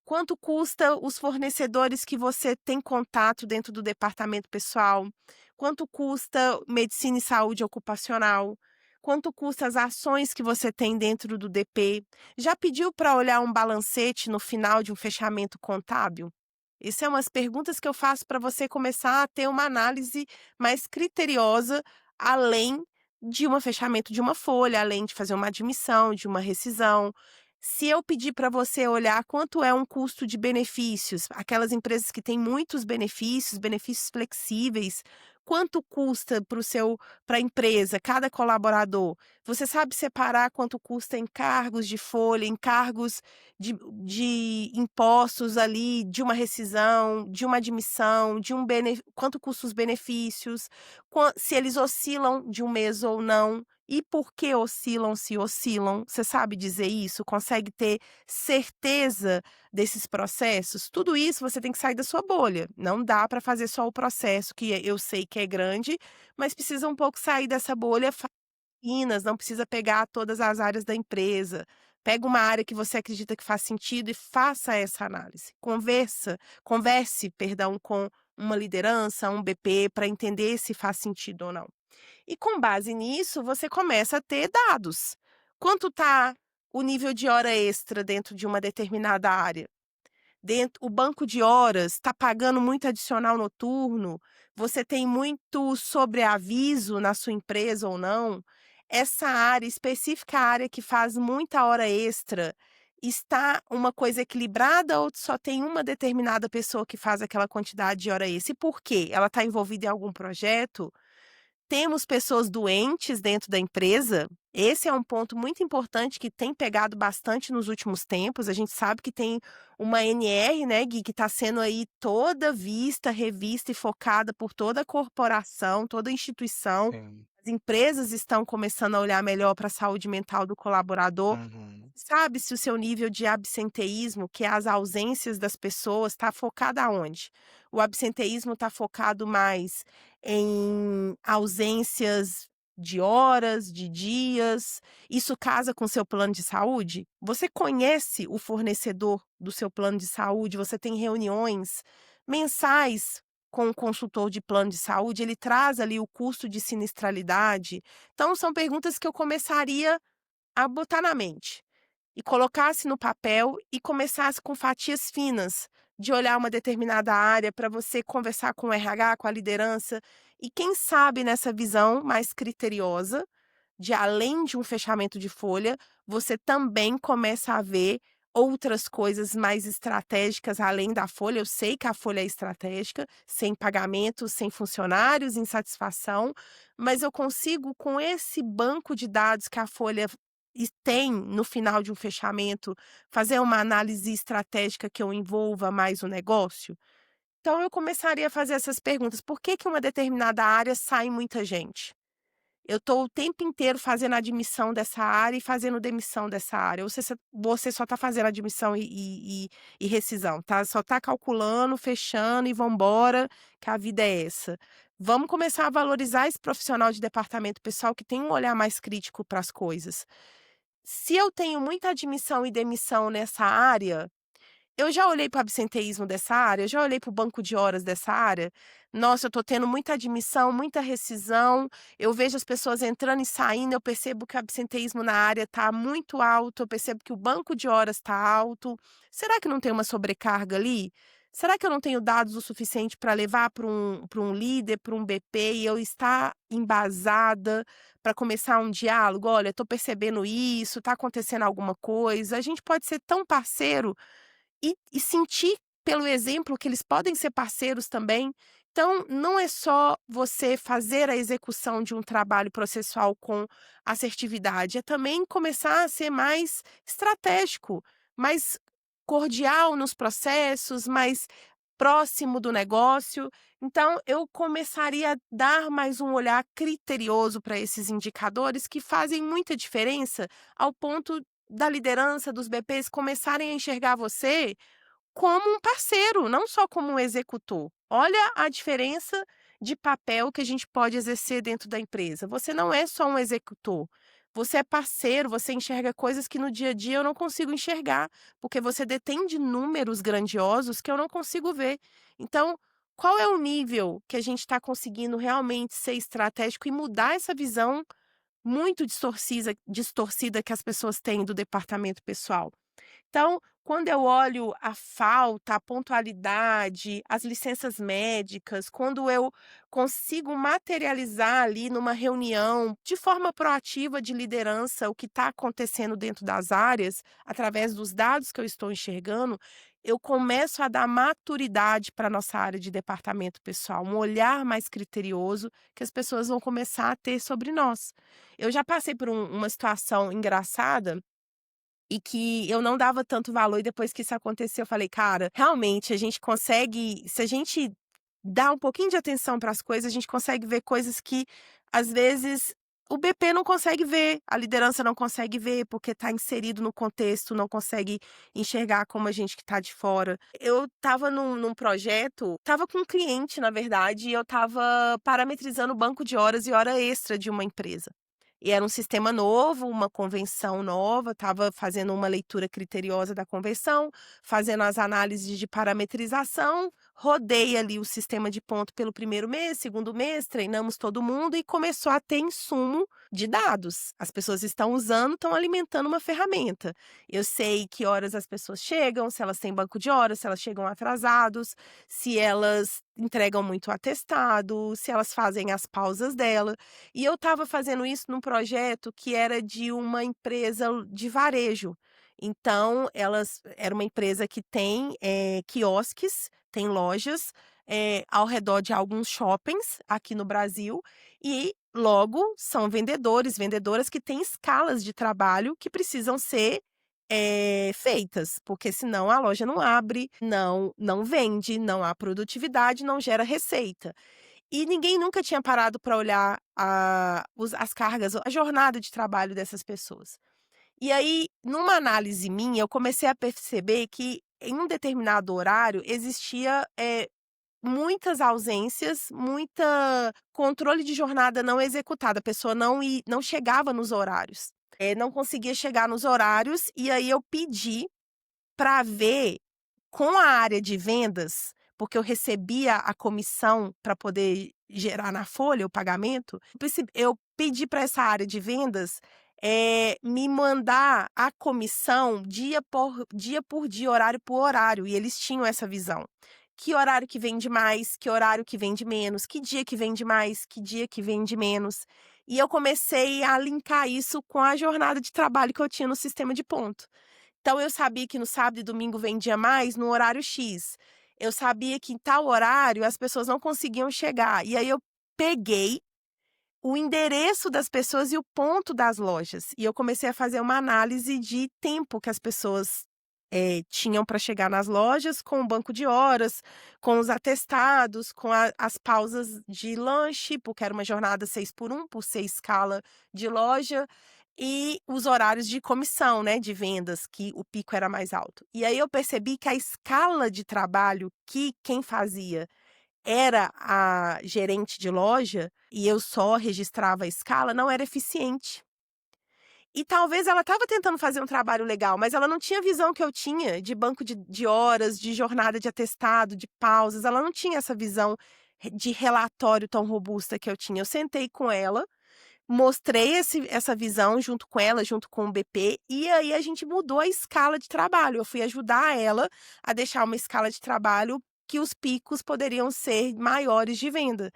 Quanto custa os fornecedores que você tem contato dentro do departamento pessoal? Quanto custa medicina e saúde ocupacional? Quanto custa as ações que você tem dentro do DP? Já pediu para olhar um balancete no final de um fechamento contábil? Essas são as perguntas que eu faço para você começar a ter uma análise mais criteriosa, além de um fechamento de uma folha, além de fazer uma admissão, de uma rescisão. Se eu pedir para você olhar quanto é um custo de benefícios, aquelas empresas que têm muitos benefícios, benefícios flexíveis, quanto custa para a empresa, cada colaborador? Você sabe separar quanto custa encargos de folha, encargos de impostos ali, de uma rescisão, de uma admissão, quanto custam os benefícios, se eles oscilam de um mês ou não, e por que oscilam, se oscilam. Você sabe dizer isso? Consegue ter certeza desses processos? Tudo isso você tem que sair da sua bolha. Não dá para fazer só o processo, que eu sei que é grande, mas precisa um pouco sair dessa bolha finas, não precisa pegar todas as áreas da empresa. Pega uma área que você acredita que faz sentido e faça essa análise. Converse, perdão, com uma liderança, um BP, para entender se faz sentido ou não. E com base nisso, você começa a ter dados. Quanto está o nível de hora extra dentro de uma determinada área? O banco de horas está pagando muito adicional noturno? Você tem muito sobreaviso na sua empresa ou não? Essa área, específica área que faz muita hora extra, está uma coisa equilibrada ou só tem uma determinada pessoa que faz aquela quantidade de hora extra? E por quê? Ela está envolvida em algum projeto? Temos pessoas doentes dentro da empresa. Esse é um ponto muito importante que tem pegado bastante nos últimos tempos. A gente sabe que tem uma NR, né, Gui, que está sendo aí toda vista, revista e focada por toda a corporação, toda a instituição. Sim. As empresas estão começando a olhar melhor para a saúde mental do colaborador. Uhum. Sabe se o seu nível de absenteísmo, que é as ausências das pessoas, está focado aonde? O absenteísmo está focado mais em ausências de horas, de dias. Isso casa com o seu plano de saúde? Você conhece o fornecedor do seu plano de saúde? Você tem reuniões mensais com o consultor de plano de saúde? Ele traz ali o custo de sinistralidade? Então, são perguntas que eu começaria a botar na mente e colocasse no papel e começasse com fatias finas de olhar uma determinada área para você conversar com o RH, com a liderança e quem sabe nessa visão mais criteriosa, de além de um fechamento de folha, você também começa a ver outras coisas mais estratégicas além da folha. Eu sei que a folha é estratégica, sem pagamento, sem funcionários, insatisfação, mas eu consigo com esse banco de dados que a folha tem no final de um fechamento, fazer uma análise estratégica que eu envolva mais o negócio? Então eu começaria a fazer essas perguntas: por que que uma determinada área sai muita gente? Eu estou o tempo inteiro fazendo admissão dessa área e fazendo demissão dessa área, ou você só está fazendo admissão e rescisão, tá, só está calculando, fechando e vamos embora, que a vida é essa. Vamos começar a valorizar esse profissional de departamento pessoal que tem um olhar mais crítico para as coisas. Se eu tenho muita admissão e demissão nessa área, eu já olhei para o absenteísmo dessa área, eu já olhei para o banco de horas dessa área. Nossa, eu estou tendo muita admissão, muita rescisão, eu vejo as pessoas entrando e saindo, eu percebo que o absenteísmo na área está muito alto, eu percebo que o banco de horas está alto. Será que não tem uma sobrecarga ali? Será que eu não tenho dados o suficiente para levar para um líder, para um BP e eu estar embasada para começar um diálogo? Olha, estou percebendo isso, está acontecendo alguma coisa. A gente pode ser tão parceiro e sentir pelo exemplo que eles podem ser parceiros também. Então, não é só você fazer a execução de um trabalho processual com assertividade, é também começar a ser mais estratégico, mais cordial nos processos, mais próximo do negócio. Então, eu começaria a dar mais um olhar criterioso para esses indicadores que fazem muita diferença, ao ponto da liderança, dos BPs começarem a enxergar você como um parceiro, não só como um executor. Olha a diferença de papel que a gente pode exercer dentro da empresa. Você não é só um executor, você é parceiro, você enxerga coisas que no dia a dia eu não consigo enxergar, porque você detém de números grandiosos que eu não consigo ver. Então, qual é o nível que a gente está conseguindo realmente ser estratégico e mudar essa visão muito distorcida que as pessoas têm do departamento pessoal? Então, Quando eu olho a falta, a pontualidade, as licenças médicas, quando eu consigo materializar ali numa reunião, de forma proativa de liderança, o que está acontecendo dentro das áreas, através dos dados que eu estou enxergando, eu começo a dar maturidade para a nossa área de departamento pessoal, um olhar mais criterioso que as pessoas vão começar a ter sobre nós. Eu já passei por uma situação engraçada e que eu não dava tanto valor, e depois que isso aconteceu eu falei: "Cara, realmente a gente consegue, se a gente dá um pouquinho de atenção para as coisas, a gente consegue ver coisas que, às vezes, o BP não consegue ver, a liderança não consegue ver, porque está inserido no contexto, não consegue enxergar como a gente que está de fora". Eu estava num projeto, estava com um cliente, na verdade, e eu estava parametrizando o banco de horas e hora extra de uma empresa. E era um sistema novo, uma convenção nova, estava fazendo uma leitura criteriosa da convenção, fazendo as análises de parametrização, rodei ali o sistema de ponto pelo primeiro mês, segundo mês, treinamos todo mundo e começou a ter insumo de dados. As pessoas estão usando, estão alimentando uma ferramenta. Eu sei que horas as pessoas chegam, se elas têm banco de horas, se elas chegam atrasados, se elas entregam muito atestado, se elas fazem as pausas dela. E eu estava fazendo isso num projeto que era de uma empresa de varejo. Então, era uma empresa que tem, quiosques, tem lojas, ao redor de alguns shoppings aqui no Brasil e, logo, são vendedores, vendedoras que têm escalas de trabalho que precisam ser, feitas, porque senão a loja não abre, não vende, não há produtividade, não gera receita. E ninguém nunca tinha parado para olhar as cargas, a jornada de trabalho dessas pessoas. E aí, numa análise minha, eu comecei a perceber que em um determinado horário existia, muitas ausências, muita controle de jornada não executada, a pessoa não chegava nos horários, não conseguia chegar nos horários, e aí eu pedi para ver com a área de vendas, porque eu recebia a comissão para poder gerar na folha o pagamento, eu pedi para essa área de vendas, me mandar a comissão por dia, horário por horário, e eles tinham essa visão. Que horário que vende mais, que horário que vende menos, que dia que vende mais, que dia que vende menos. E eu comecei a linkar isso com a jornada de trabalho que eu tinha no sistema de ponto. Então eu sabia que no sábado e domingo vendia mais no horário X. Eu sabia que em tal horário as pessoas não conseguiam chegar. E aí eu peguei o endereço das pessoas e o ponto das lojas. E eu comecei a fazer uma análise de tempo que as pessoas, tinham para chegar nas lojas, com o banco de horas, com os atestados, com as pausas de lanche, porque era uma jornada 6 por 1, por ser escala de loja, e os horários de comissão, né, de vendas, que o pico era mais alto. E aí eu percebi que a escala de trabalho que quem fazia era a gerente de loja, e eu só registrava a escala, não era eficiente. E talvez ela estava tentando fazer um trabalho legal, mas ela não tinha a visão que eu tinha de banco de horas, de jornada de atestado, de pausas, ela não tinha essa visão de relatório tão robusta que eu tinha. Eu sentei com ela, mostrei essa visão junto com ela, junto com o BP, e aí a gente mudou a escala de trabalho. Eu fui ajudar ela a deixar uma escala de trabalho que os picos poderiam ser maiores de venda.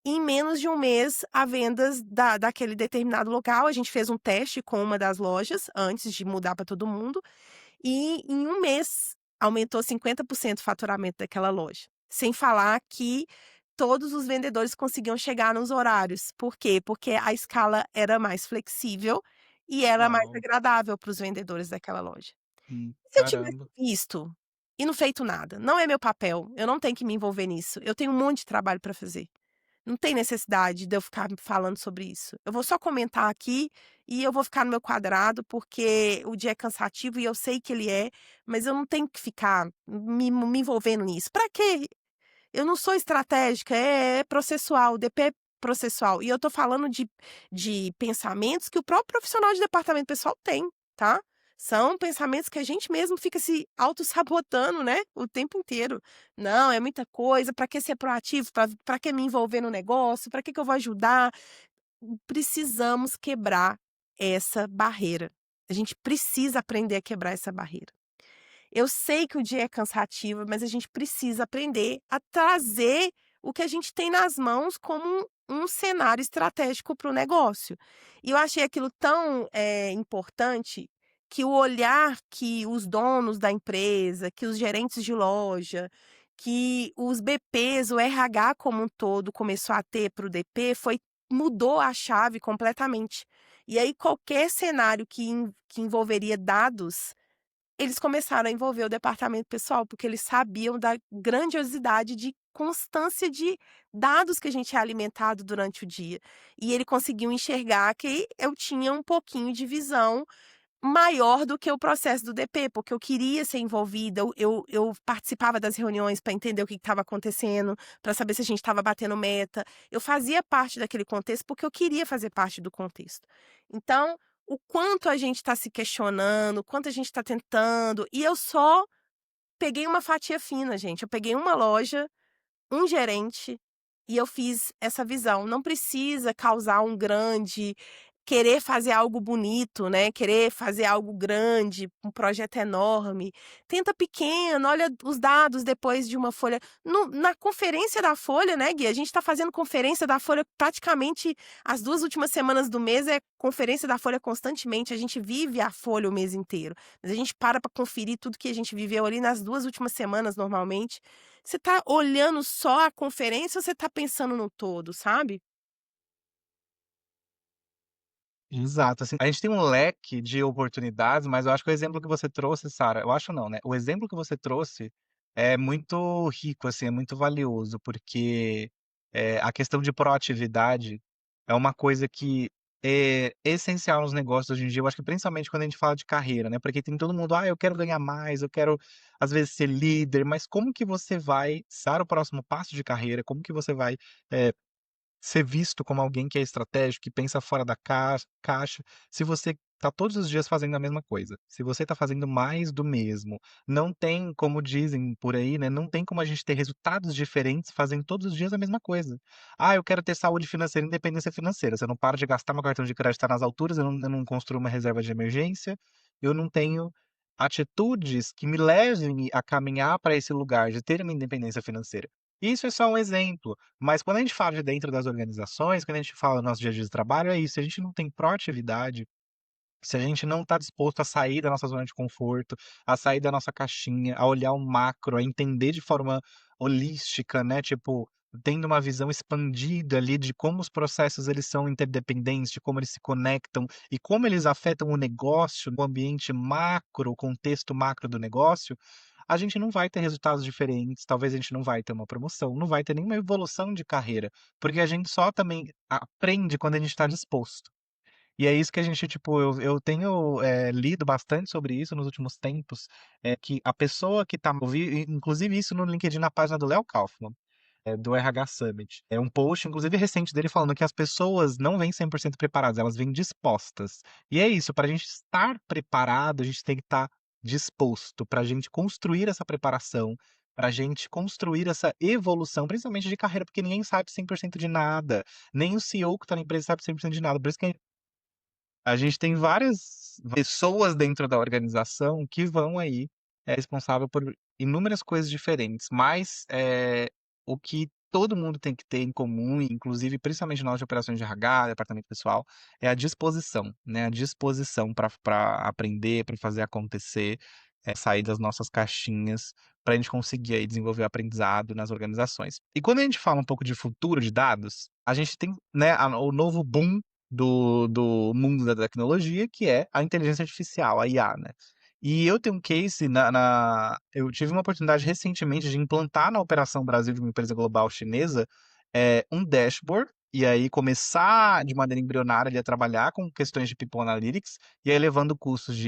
Em menos de um mês, a vendas daquele determinado local, a gente fez um teste com uma das lojas antes de mudar para todo mundo, e em um mês aumentou 50% o faturamento daquela loja. Sem falar que todos os vendedores conseguiam chegar nos horários. Por quê? Porque a escala era mais flexível e era mais Uau. agradável para os vendedores daquela loja. Se eu tivesse Caramba. visto e não feito nada, não é meu papel, eu não tenho que me envolver nisso, eu tenho um monte de trabalho para fazer. Não tem necessidade de eu ficar falando sobre isso. Eu vou só comentar aqui e eu vou ficar no meu quadrado, porque o dia é cansativo e eu sei que ele é, mas eu não tenho que ficar me envolvendo nisso. Para quê? Eu não sou estratégica, é processual, o DP é processual. E eu tô falando de pensamentos que o próprio profissional de departamento pessoal tem, tá? São pensamentos que a gente mesmo fica se autossabotando, né, o tempo inteiro. Não, é muita coisa, para que ser proativo? Para que me envolver no negócio? Para que eu vou ajudar? Precisamos quebrar essa barreira. A gente precisa aprender a quebrar essa barreira. Eu sei que o dia é cansativo, mas a gente precisa aprender a trazer o que a gente tem nas mãos como um cenário estratégico para o negócio. E eu achei aquilo tão, importante, que o olhar que os donos da empresa, que os gerentes de loja, que os BPs, o RH como um todo começou a ter para o DP mudou a chave completamente. E aí qualquer cenário que envolveria dados, eles começaram a envolver o departamento pessoal, porque eles sabiam da grandiosidade de constância de dados que a gente é alimentado durante o dia. E ele conseguiu enxergar que eu tinha um pouquinho de visão maior do que o processo do DP, porque eu queria ser envolvida, eu participava das reuniões para entender o que estava acontecendo, para saber se a gente estava batendo meta. Eu fazia parte daquele contexto porque eu queria fazer parte do contexto. Então, o quanto a gente está se questionando, o quanto a gente está tentando, e eu só peguei uma fatia fina, gente. Eu peguei uma loja, um gerente, e eu fiz essa visão. Não precisa causar um grande querer fazer algo bonito, né, querer fazer algo grande, um projeto enorme. Tenta pequeno, olha os dados depois de uma folha na conferência da folha, né, Gui, a gente está fazendo conferência da folha praticamente as 2 últimas semanas do mês é conferência da folha constantemente, a gente vive a folha o mês inteiro, mas a gente para conferir tudo que a gente viveu ali nas 2 últimas semanas normalmente. Você tá olhando só a conferência ou você tá pensando no todo, sabe? Exato, assim, a gente tem um leque de oportunidades, mas eu acho que o exemplo que você trouxe, Sara, eu acho não, né? O exemplo que você trouxe é muito rico, assim, é muito valioso, porque a questão de proatividade é uma coisa que é essencial nos negócios hoje em dia. Eu acho que principalmente quando a gente fala de carreira, né? Porque tem todo mundo, eu quero ganhar mais, eu quero às vezes ser líder, mas como que você vai dar o próximo passo de carreira? Como que você vai eh, ser visto como alguém que é estratégico, que pensa fora da caixa, se você está todos os dias fazendo a mesma coisa. Se você está fazendo mais do mesmo, não tem como dizem por aí, né, não tem como a gente ter resultados diferentes fazendo todos os dias a mesma coisa. Eu quero ter saúde financeira, independência financeira. Se eu não paro de gastar, meu cartão de crédito está nas alturas, eu não construo uma reserva de emergência, eu não tenho atitudes que me levem a caminhar para esse lugar de ter uma independência financeira. Isso é só um exemplo, mas quando a gente fala de dentro das organizações, quando a gente fala no nosso dia a dia de trabalho, é isso. Se a gente não tem proatividade, se a gente não está disposto a sair da nossa zona de conforto, a sair da nossa caixinha, a olhar o macro, a entender de forma holística, né, tipo, tendo uma visão expandida ali de como os processos eles são interdependentes, de como eles se conectam e como eles afetam o negócio, o ambiente macro, o contexto macro do negócio, a gente não vai ter resultados diferentes, talvez a gente não vai ter uma promoção, não vai ter nenhuma evolução de carreira, porque a gente só também aprende quando a gente está disposto. E é isso que a gente, tipo, eu tenho, lido bastante sobre isso nos últimos tempos, é que a pessoa que tá eu vi inclusive isso no LinkedIn na página do Léo Kaufman, do RH Summit. É um post, inclusive recente dele, falando que as pessoas não vêm 100% preparadas, elas vêm dispostas. E é isso, para a gente estar preparado, a gente tem que estar disposto, para a gente construir essa preparação, para a gente construir essa evolução, principalmente de carreira, porque ninguém sabe 100% de nada, nem o CEO que está na empresa sabe 100% de nada. Por isso que a gente tem várias pessoas dentro da organização que vão aí, responsável por inúmeras coisas diferentes, mas, o que todo mundo tem que ter em comum, inclusive principalmente nós de operações de RH, departamento pessoal, é a disposição, né, a disposição para aprender, para fazer acontecer, sair das nossas caixinhas, para a gente conseguir aí desenvolver o aprendizado nas organizações. E quando a gente fala um pouco de futuro de dados, a gente tem, né, o novo boom do mundo da tecnologia, que é a inteligência artificial, a IA, né. E eu tenho um case eu tive uma oportunidade recentemente de implantar na operação Brasil de uma empresa global chinesa, um dashboard, e aí começar de maneira embrionária ali a trabalhar com questões de People Analytics, e aí levando custos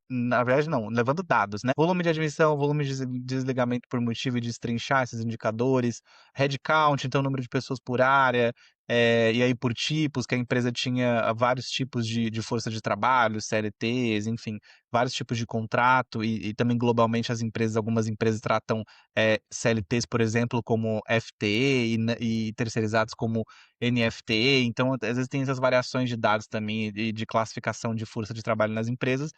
na verdade não, levando dados, né, volume de admissão, volume de desligamento por motivo de destrinchar esses indicadores, headcount, então número de pessoas por área, e aí por tipos, que a empresa tinha vários tipos de força de trabalho, CLTs, enfim, vários tipos de contrato e também globalmente algumas empresas tratam, CLTs, por exemplo, como FTE e terceirizados como NFTE, então às vezes tem essas variações de dados também e de classificação de força de trabalho nas empresas.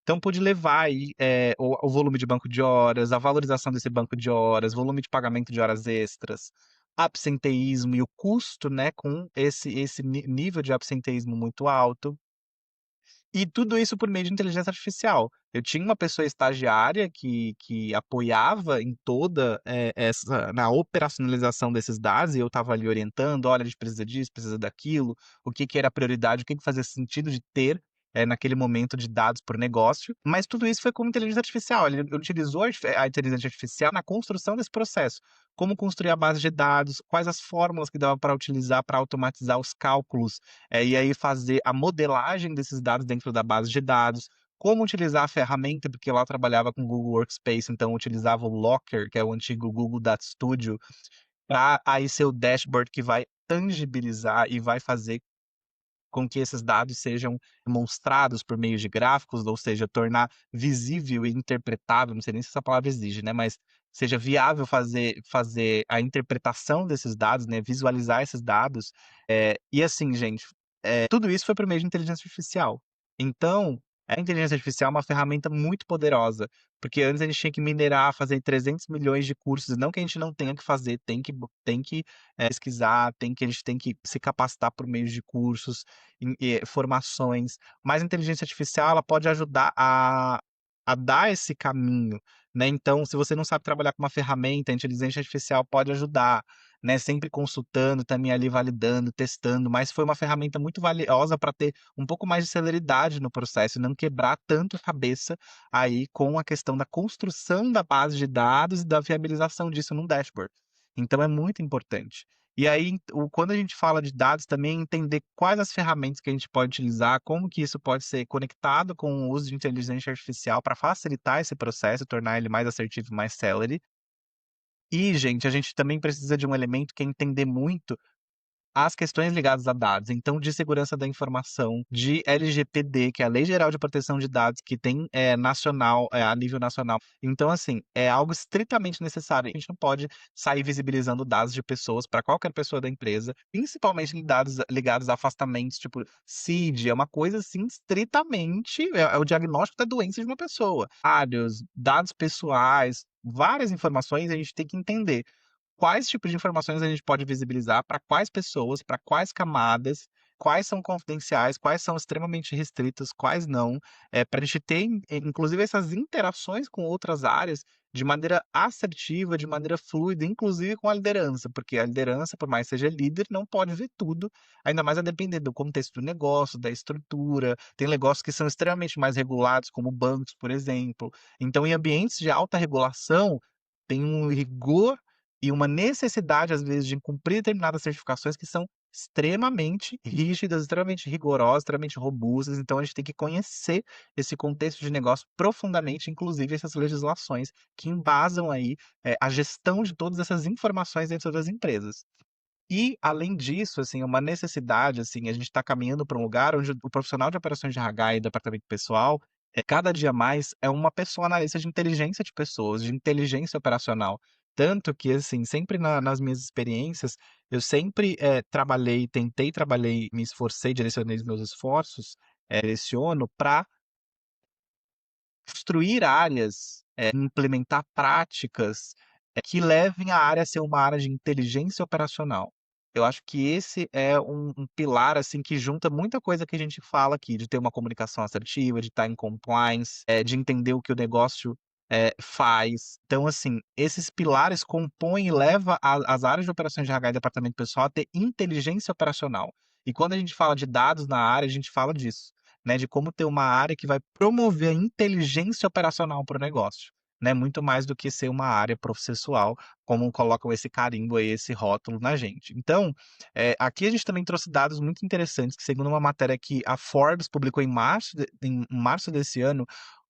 Então pude levar aí, o volume de banco de horas, a valorização desse banco de horas, volume de pagamento de horas extras, absenteísmo e o custo, né, com esse nível de absenteísmo muito alto. E tudo isso por meio de inteligência artificial. Eu tinha uma pessoa estagiária que apoiava em toda, essa na operacionalização desses dados, e eu estava ali orientando: "Olha, a gente precisa disso, precisa daquilo", o que que era prioridade, o que que fazia sentido de ter, naquele momento de dados por negócio. Mas tudo isso foi com inteligência artificial, ele utilizou a inteligência artificial na construção desse processo. Como construir a base de dados, quais as fórmulas que dava para utilizar para automatizar os cálculos, e aí fazer a modelagem desses dados dentro da base de dados, como utilizar a ferramenta, porque lá eu trabalhava com Google Workspace, então eu utilizava o Locker, que é o antigo Google Data Studio, para aí ser o dashboard que vai tangibilizar e vai fazer com que esses dados sejam demonstrados por meio de gráficos, ou seja, tornar visível e interpretável, não sei nem se essa palavra exige, né, mas seja viável fazer a interpretação desses dados, né, visualizar esses dados. E assim, gente, tudo isso foi por meio de inteligência artificial. Então, a inteligência artificial é uma ferramenta muito poderosa, porque antes a gente tinha que minerar, fazer 300 milhões de cursos, não que a gente não tenha que fazer, tem que pesquisar, a gente tem que se capacitar por meio de cursos, formações, mas a inteligência artificial ela pode ajudar a dar esse caminho, né. Então, se você não sabe trabalhar com uma ferramenta, a inteligência artificial pode ajudar, né, sempre consultando, também ali validando, testando, mas foi uma ferramenta muito valiosa para ter um pouco mais de celeridade no processo e não quebrar tanto a cabeça aí com a questão da construção da base de dados e da viabilização disso num dashboard. Então é muito importante. E aí, quando a gente fala de dados também, entender quais as ferramentas que a gente pode utilizar, como que isso pode ser conectado com o uso de inteligência artificial para facilitar esse processo, tornar ele mais assertivo e mais celere. E, gente, a gente também precisa de um elemento que é entender muito as questões ligadas a dados, então de segurança da informação, de LGPD, que é a Lei Geral de Proteção de Dados, que tem, nacional, a nível nacional. Então, assim, é algo estritamente necessário, a gente não pode sair visibilizando dados de pessoas para qualquer pessoa da empresa, principalmente em dados ligados a afastamentos, tipo CID, é uma coisa, assim, estritamente é o diagnóstico da doença de uma pessoa. Dados pessoais, várias informações a gente tem que entender quais tipos de informações a gente pode visibilizar para quais pessoas, para quais camadas, quais são confidenciais, quais são extremamente restritas, quais não, para a gente ter inclusive essas interações com outras áreas de maneira assertiva, de maneira fluida, inclusive com a liderança, porque a liderança, por mais que seja líder, não pode ver tudo, ainda mais a depender do contexto do negócio, da estrutura. Tem negócios que são extremamente mais regulados, como bancos, por exemplo. Então, em ambientes de alta regulação, tem um rigor e uma necessidade, às vezes, de cumprir determinadas certificações que são extremamente rígidas, extremamente rigorosas, extremamente robustas, então a gente tem que conhecer esse contexto de negócio profundamente, inclusive essas legislações que embasam aí, a gestão de todas essas informações dentro das empresas. E, além disso, assim, é uma necessidade, assim, a gente está caminhando para um lugar onde o profissional de operações de RH e departamento pessoal, cada dia mais é uma pessoa analista de inteligência de pessoas, de inteligência operacional. Tanto que, assim, sempre nas minhas experiências, eu sempre, trabalhei, me esforcei, direcionei os meus esforços, direciono para construir áreas, implementar práticas, que levem a área a ser uma área de inteligência operacional. Eu acho que esse é um pilar, assim, que junta muita coisa que a gente fala aqui, de ter uma comunicação assertiva, de estar em compliance, de entender o que o negócio, faz. Então, assim, esses pilares compõem e leva as áreas de operações de RH e departamento pessoal a ter inteligência operacional. E quando a gente fala de dados na área, a gente fala disso, né, de como ter uma área que vai promover a inteligência operacional para o negócio, né, muito mais do que ser uma área processual, como colocam esse carimbo aí, esse rótulo na gente. Então, aqui a gente também trouxe dados muito interessantes, que segundo uma matéria que a Forbes publicou em março desse ano,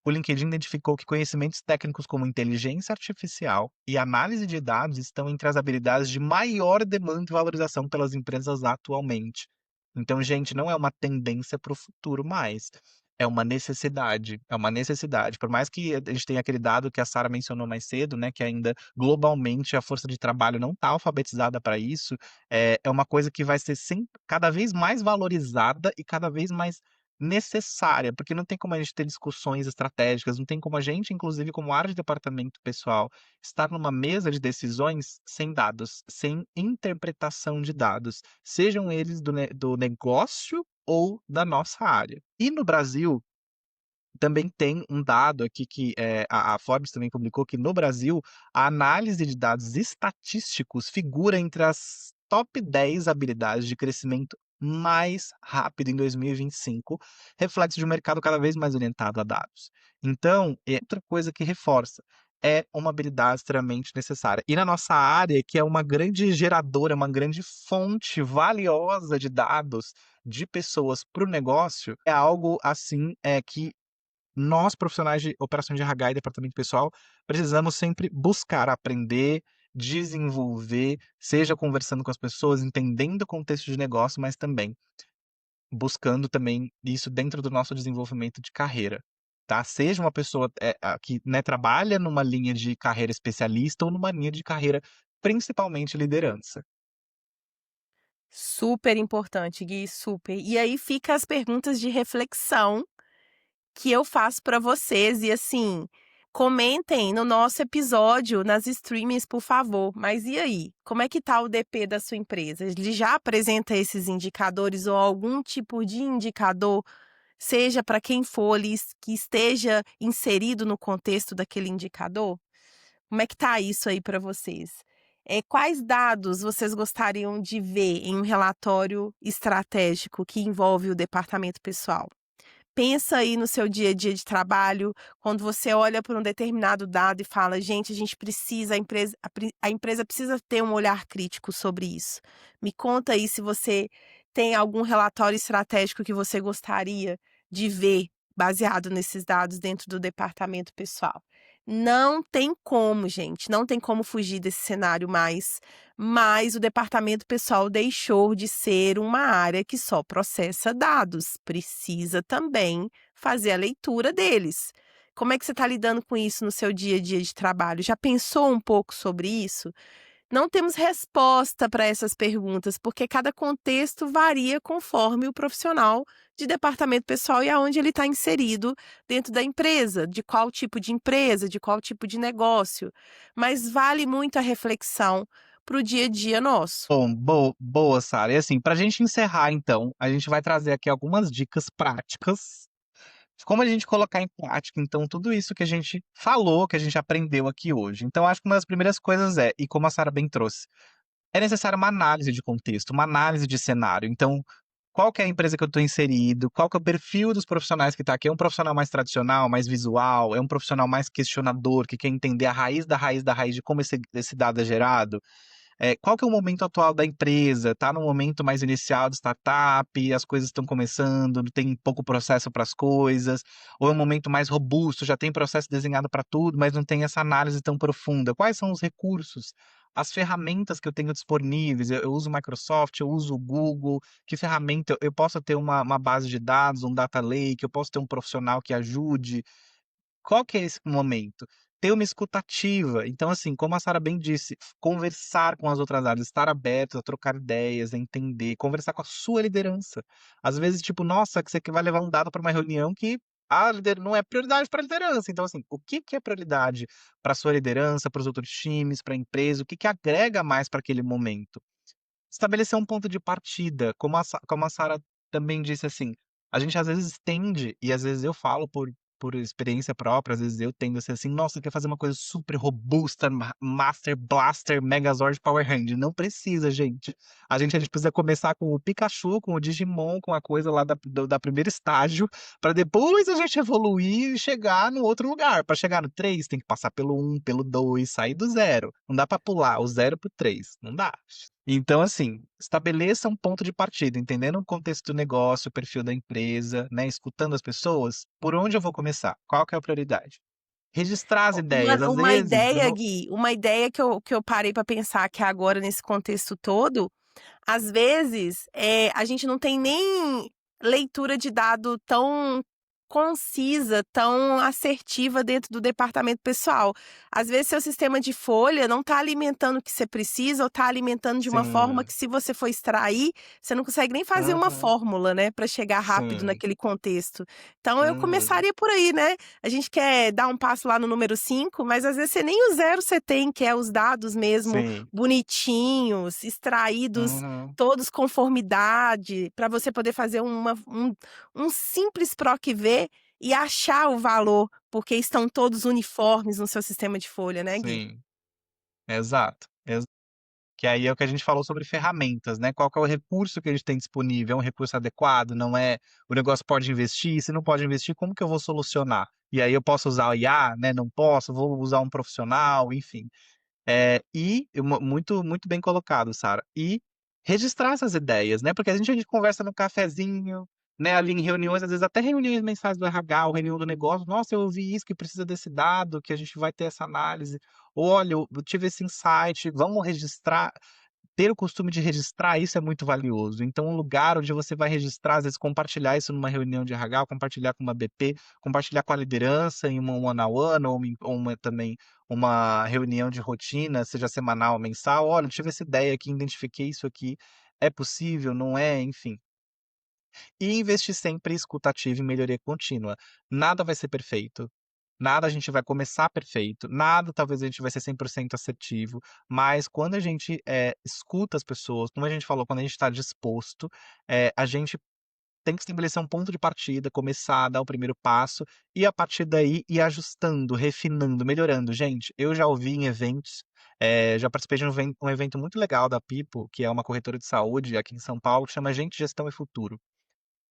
o LinkedIn identificou que conhecimentos técnicos como inteligência artificial e análise de dados estão entre as habilidades de maior demanda e valorização pelas empresas atualmente. Então, gente, não é uma tendência para o futuro mais, é uma necessidade, é uma necessidade. Por mais que a gente tenha aquele dado que a Sara mencionou mais cedo, né, que ainda globalmente a força de trabalho não está alfabetizada para isso, é uma coisa que vai ser sempre cada vez mais valorizada e cada vez mais necessária, porque não tem como a gente ter discussões estratégicas, não tem como a gente, inclusive como área de departamento pessoal, estar numa mesa de decisões sem dados, sem interpretação de dados, sejam eles do negócio ou da nossa área. E no Brasil, também tem um dado aqui que a Forbes também publicou que no Brasil a análise de dados estatísticos figura entre as top 10 habilidades de crescimento mais rápido em 2025, reflexo de um mercado cada vez mais orientado a dados. Então, é outra coisa que reforça, é uma habilidade extremamente necessária. E na nossa área, que é uma grande geradora, uma grande fonte valiosa de dados de pessoas para o negócio, é algo assim que nós, profissionais de operações de RH e departamento pessoal, precisamos sempre buscar aprender, desenvolver, seja conversando com as pessoas, entendendo o contexto de negócio, mas também buscando também isso dentro do nosso desenvolvimento de carreira, tá? Seja uma pessoa que, né, trabalha numa linha de carreira especialista ou numa linha de carreira principalmente liderança. Super importante, Gui, super. E aí fica as perguntas de reflexão que eu faço para vocês e assim, comentem no nosso episódio nas streamings, por favor. Mas e aí? Como é que tá o DP da sua empresa? Ele já apresenta esses indicadores ou algum tipo de indicador, seja para quem for ali, que esteja inserido no contexto daquele indicador? Como é que tá isso aí para vocês? Quais dados vocês gostariam de ver em um relatório estratégico que envolve o departamento pessoal? Pensa aí no seu dia a dia de trabalho, quando você olha por um determinado dado e fala, gente, a gente precisa, a empresa precisa ter um olhar crítico sobre isso. Me conta aí se você tem algum relatório estratégico que você gostaria de ver baseado nesses dados dentro do departamento pessoal. Não tem como, gente, não tem como fugir desse cenário mais, mas o departamento pessoal deixou de ser uma área que só processa dados, precisa também fazer a leitura deles. Como é que você está lidando com isso no seu dia a dia de trabalho? Já pensou um pouco sobre isso? Não temos resposta para essas perguntas, porque cada contexto varia conforme o profissional de departamento pessoal e aonde ele está inserido dentro da empresa, de qual tipo de empresa, de qual tipo de negócio. Mas vale muito a reflexão para o dia a dia nosso. Bom, boa, Sara. E assim, para a gente encerrar, então, a gente vai trazer aqui algumas dicas práticas de como a gente colocar em prática, então, tudo isso que a gente falou, que a gente aprendeu aqui hoje. Então, acho que uma das primeiras coisas e como a Sara bem trouxe, é necessária uma análise de contexto, uma análise de cenário. Então, qual que é a empresa que eu estou inserido? Qual que é o perfil dos profissionais que está aqui? É um profissional mais tradicional, mais visual? É um profissional mais questionador, que quer entender a raiz da raiz da raiz de como esse dado é gerado? Qual que é o momento atual da empresa? Está no momento mais inicial de startup, as coisas estão começando, tem pouco processo para as coisas, ou é um momento mais robusto, já tem processo desenhado para tudo, mas não tem essa análise tão profunda? Quais são os recursos, as ferramentas que eu tenho disponíveis? Eu uso o Microsoft, eu uso o Google, que ferramenta eu posso ter uma base de dados, um data lake, eu posso ter um profissional que ajude? Qual que é esse momento? Ter uma escuta ativa. Então, assim, como a Sara bem disse, conversar com as outras áreas, estar aberto a trocar ideias, a entender, conversar com a sua liderança. Às vezes, tipo, nossa, que você que vai levar um dado para uma reunião que a lider não é prioridade para a liderança. Então, assim, o que que é prioridade para a sua liderança, para os outros times, para a empresa? O que que agrega mais para aquele momento? Estabelecer um ponto de partida, como a Sara também disse, assim, a gente às vezes tende, e às vezes eu falo por experiência própria, às vezes eu tendo a ser assim: "Nossa, quer fazer uma coisa super robusta, Master Blaster, Megazord, Power Hand", não precisa, gente. A gente precisa começar com o Pikachu, com o Digimon, com a coisa lá da primeiro estágio, para depois a gente evoluir e chegar no outro lugar. Para chegar no 3 tem que passar pelo 1, pelo 2, sair do zero. Não dá para pular o 0 para o 3, não dá. Então, assim, estabeleça um ponto de partida, entendendo o contexto do negócio, o perfil da empresa, né, escutando as pessoas, por onde eu vou começar? Qual que é a prioridade? Registrar as ideias, às Uma vezes eu ideia, não Gui, uma ideia que eu parei para pensar aqui agora nesse contexto todo, às vezes, a gente não tem nem leitura de dado tão concisa, tão assertiva dentro do departamento pessoal. Às vezes, seu sistema de folha não está alimentando o que você precisa ou está alimentando de uma forma Sim. que, se você for extrair, você não consegue nem fazer uma Uhum. fórmula, né, para chegar rápido Sim. naquele contexto. Então, eu Uhum. começaria por aí, né? A gente quer dar um passo lá no número 5, mas às vezes você nem o zero você tem, que é os dados mesmo Sim. bonitinhos, extraídos Uhum. todos conformidade, para você poder fazer um simples PROC-V e achar o valor, porque estão todos uniformes no seu sistema de folha, né, Gui? Sim. Exato. Que aí é o que a gente falou sobre ferramentas, né, qual que é o recurso que a gente tem disponível, é um recurso adequado, não é o negócio pode investir, se não pode investir, como que eu vou solucionar? E aí eu posso usar o IA, né, não posso, vou usar um profissional, enfim. Muito bem colocado, Sara. E registrar essas ideias, né, porque a gente conversa no cafezinho, né, ali em reuniões, às vezes até reuniões mensais do RH ou reunião do negócio: "Nossa, eu ouvi isso, que precisa desse dado, que a gente vai ter essa análise. Olha, eu tive esse insight, vamos registrar". Ter o costume de registrar isso é muito valioso. Então, um lugar onde você vai registrar, às vezes compartilhar isso numa reunião de RH, compartilhar com uma BP, compartilhar com a liderança em uma one on one ou também uma reunião de rotina, seja semanal ou mensal. "Olha, eu tive essa ideia aqui, identifiquei isso aqui, é possível, não é?", enfim. E investir sempre em escuta ativa e melhoria contínua. Nada vai ser perfeito, nada a gente vai começar perfeito, nada talvez a gente vai ser 100% assertivo, mas quando a gente, escuta as pessoas, como a gente falou, quando a gente está disposto, a gente tem que estabelecer um ponto de partida, começar a dar o primeiro passo e, a partir daí, ir ajustando, refinando, melhorando. Gente, eu já ouvi em eventos, já participei de um evento muito legal da Pipo, que é uma corretora de saúde aqui em São Paulo, que chama Gente, Gestão e Futuro.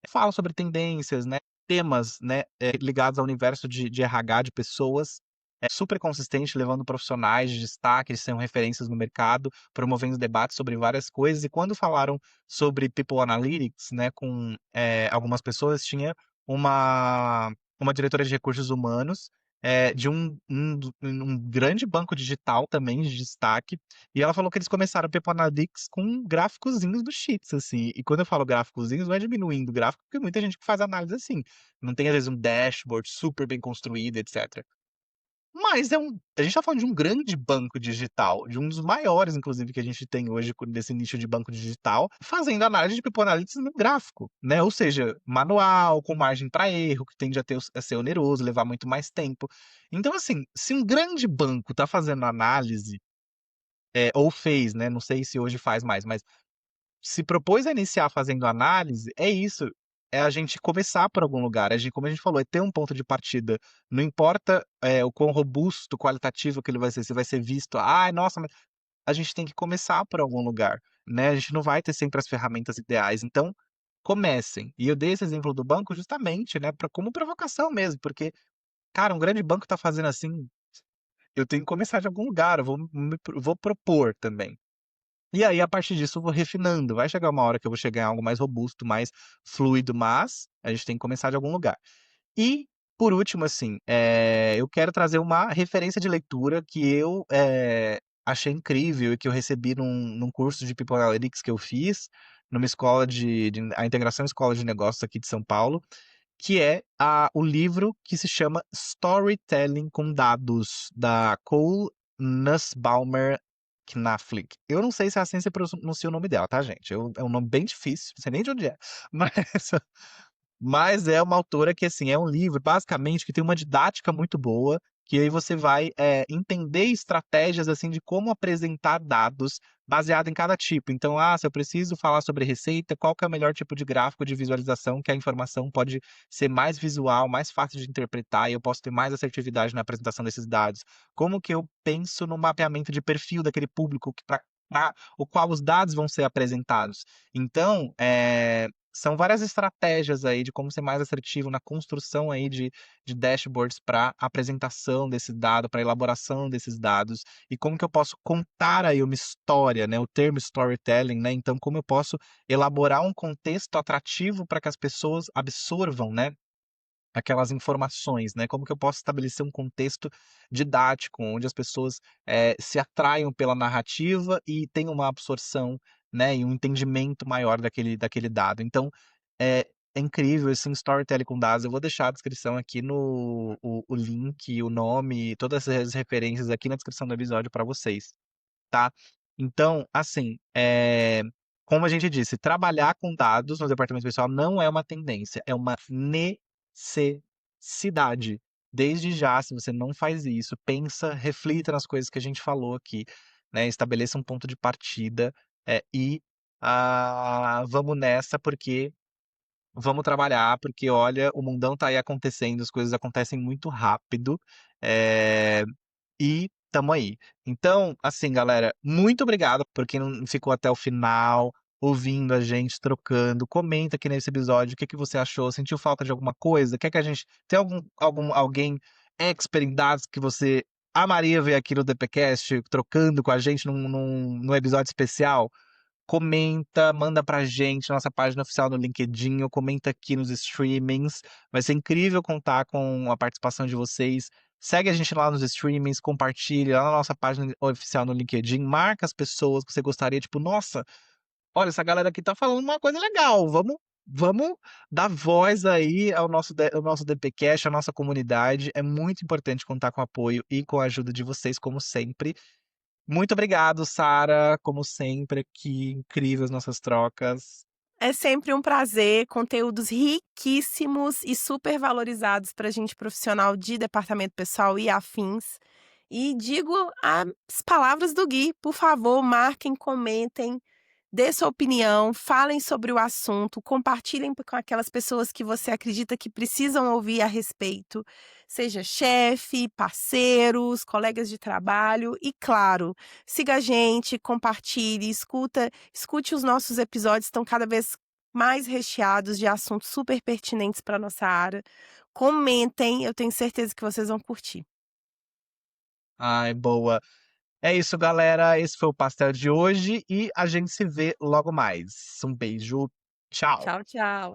Fala sobre tendências, né, temas, né, ligados ao universo de RH de pessoas, é super consistente, levando profissionais de destaque, eles são referências no mercado, promovendo debates sobre várias coisas. E quando falaram sobre People Analytics, né, com, algumas pessoas, tinha uma uma diretora de recursos humanos, de um grande banco digital também de destaque, e ela falou que eles começaram o People Analytics com gráficozinhos do Sheets, assim. E quando eu falo gráficozinhos, não é diminuindo o gráfico, porque muita gente que faz análise assim. Não tem, às vezes, um dashboard super bem construído, etc. Mas a gente tá falando de um grande banco digital, de um dos maiores, inclusive, que a gente tem hoje desse nicho de banco digital, fazendo análise de People Analytics no gráfico, né? Ou seja, manual, com margem para erro, que tende a ser oneroso, levar muito mais tempo. Então, assim, se um grande banco tá fazendo análise, ou fez, né, não sei se hoje faz mais, mas se propôs a iniciar fazendo análise, é isso, é a gente começar por algum lugar, como a gente falou, é ter um ponto de partida, não importa, o quão robusto, qualitativo aquilo vai ser, se vai ser visto: "Ai, nossa, mas", a gente tem que começar por algum lugar, né, a gente não vai ter sempre as ferramentas ideais, então comecem. E eu dei esse exemplo do banco justamente, né, como provocação mesmo, porque, cara, um grande banco tá fazendo assim, eu tenho que começar de algum lugar, eu vou propor também. E aí, a partir disso, eu vou refinando. Vai chegar uma hora que eu vou chegar em algo mais robusto, mais fluido, mas a gente tem que começar de algum lugar. E, por último, assim, eu quero trazer uma referência de leitura que eu, achei incrível e que eu recebi num curso de People Analytics que eu fiz, numa escola a Integração Escola de Negócios aqui de São Paulo, que é o livro que se chama Storytelling com Dados, da Cole Nussbaumer Knaflic. Eu não sei se é assim que se pronuncia o nome dela, tá, gente? É um nome bem difícil, não sei nem de onde é. Mas, mas é uma autora que, assim, é um livro, basicamente, que tem uma didática muito boa, que aí você vai, entender estratégias, assim, de como apresentar dados baseado em cada tipo. Então, se eu preciso falar sobre receita, qual que é o melhor tipo de gráfico de visualização, que a informação pode ser mais visual, mais fácil de interpretar, e eu posso ter mais assertividade na apresentação desses dados. Como que eu penso no mapeamento de perfil daquele público para o qual os dados vão ser apresentados. Então, são várias estratégias aí de como ser mais assertivo na construção aí de dashboards para apresentação desse dado, para elaboração desses dados, e como que eu posso contar aí uma história, né, o termo storytelling, né, então como eu posso elaborar um contexto atrativo para que as pessoas absorvam, né, aquelas informações, né, como que eu posso estabelecer um contexto didático, onde as pessoas, se atraiam pela narrativa e tenham uma absorção, né, e um entendimento maior daquele dado. Então, é incrível esse storytelling com dados. Eu vou deixar a descrição aqui no o link, o nome, todas as referências aqui na descrição do episódio para vocês, tá? Então, assim, como a gente disse, trabalhar com dados no departamento pessoal não é uma tendência, é uma necessidade. Desde já, se você não faz isso, pensa, reflita nas coisas que a gente falou aqui, né? Estabeleça um ponto de partida, e vamos nessa, porque vamos trabalhar, porque olha, o mundão tá aí acontecendo, as coisas acontecem muito rápido, eh, e tamo aí. Então, assim, galera, muito obrigado por quem não ficou até o final, ouvindo a gente, trocando. Comenta aqui nesse episódio o que que você achou, sentiu falta de alguma coisa? Quer que a gente tem alguém expert em dados que você amaria ver aqui no DPcast trocando com a gente num episódio especial? Comenta, manda pra gente, nossa página oficial no LinkedIn, ou comenta aqui nos streamings. Vai ser incrível contar com a participação de vocês. Segue a gente lá nos streamings, compartilha lá na nossa página oficial no LinkedIn, marca as pessoas que você gostaria, tipo, nossa, olha, essa galera aqui tá falando uma coisa legal, vamos dar voz aí ao nosso DPcast, à nossa comunidade. É muito importante contar com o apoio e com a ajuda de vocês, como sempre. Muito obrigado, Sara, como sempre aqui, incríveis nossas trocas. É sempre um prazer, conteúdos riquíssimos e super valorizados para gente profissional de departamento pessoal e afins. E digo as palavras do Gui, por favor, marquem, comentem, dê sua opinião, falem sobre o assunto, compartilhem com aquelas pessoas que você acredita que precisam ouvir a respeito, seja chefe, parceiros, colegas de trabalho e, claro, siga a gente, compartilhe, escute os nossos episódios, estão cada vez mais recheados de assuntos super pertinentes para a nossa área. Comentem, eu tenho certeza que vocês vão curtir. Ai, boa. É isso, galera. Esse foi o pastel de hoje e a gente se vê logo mais. Um beijo. Tchau. Tchau, tchau.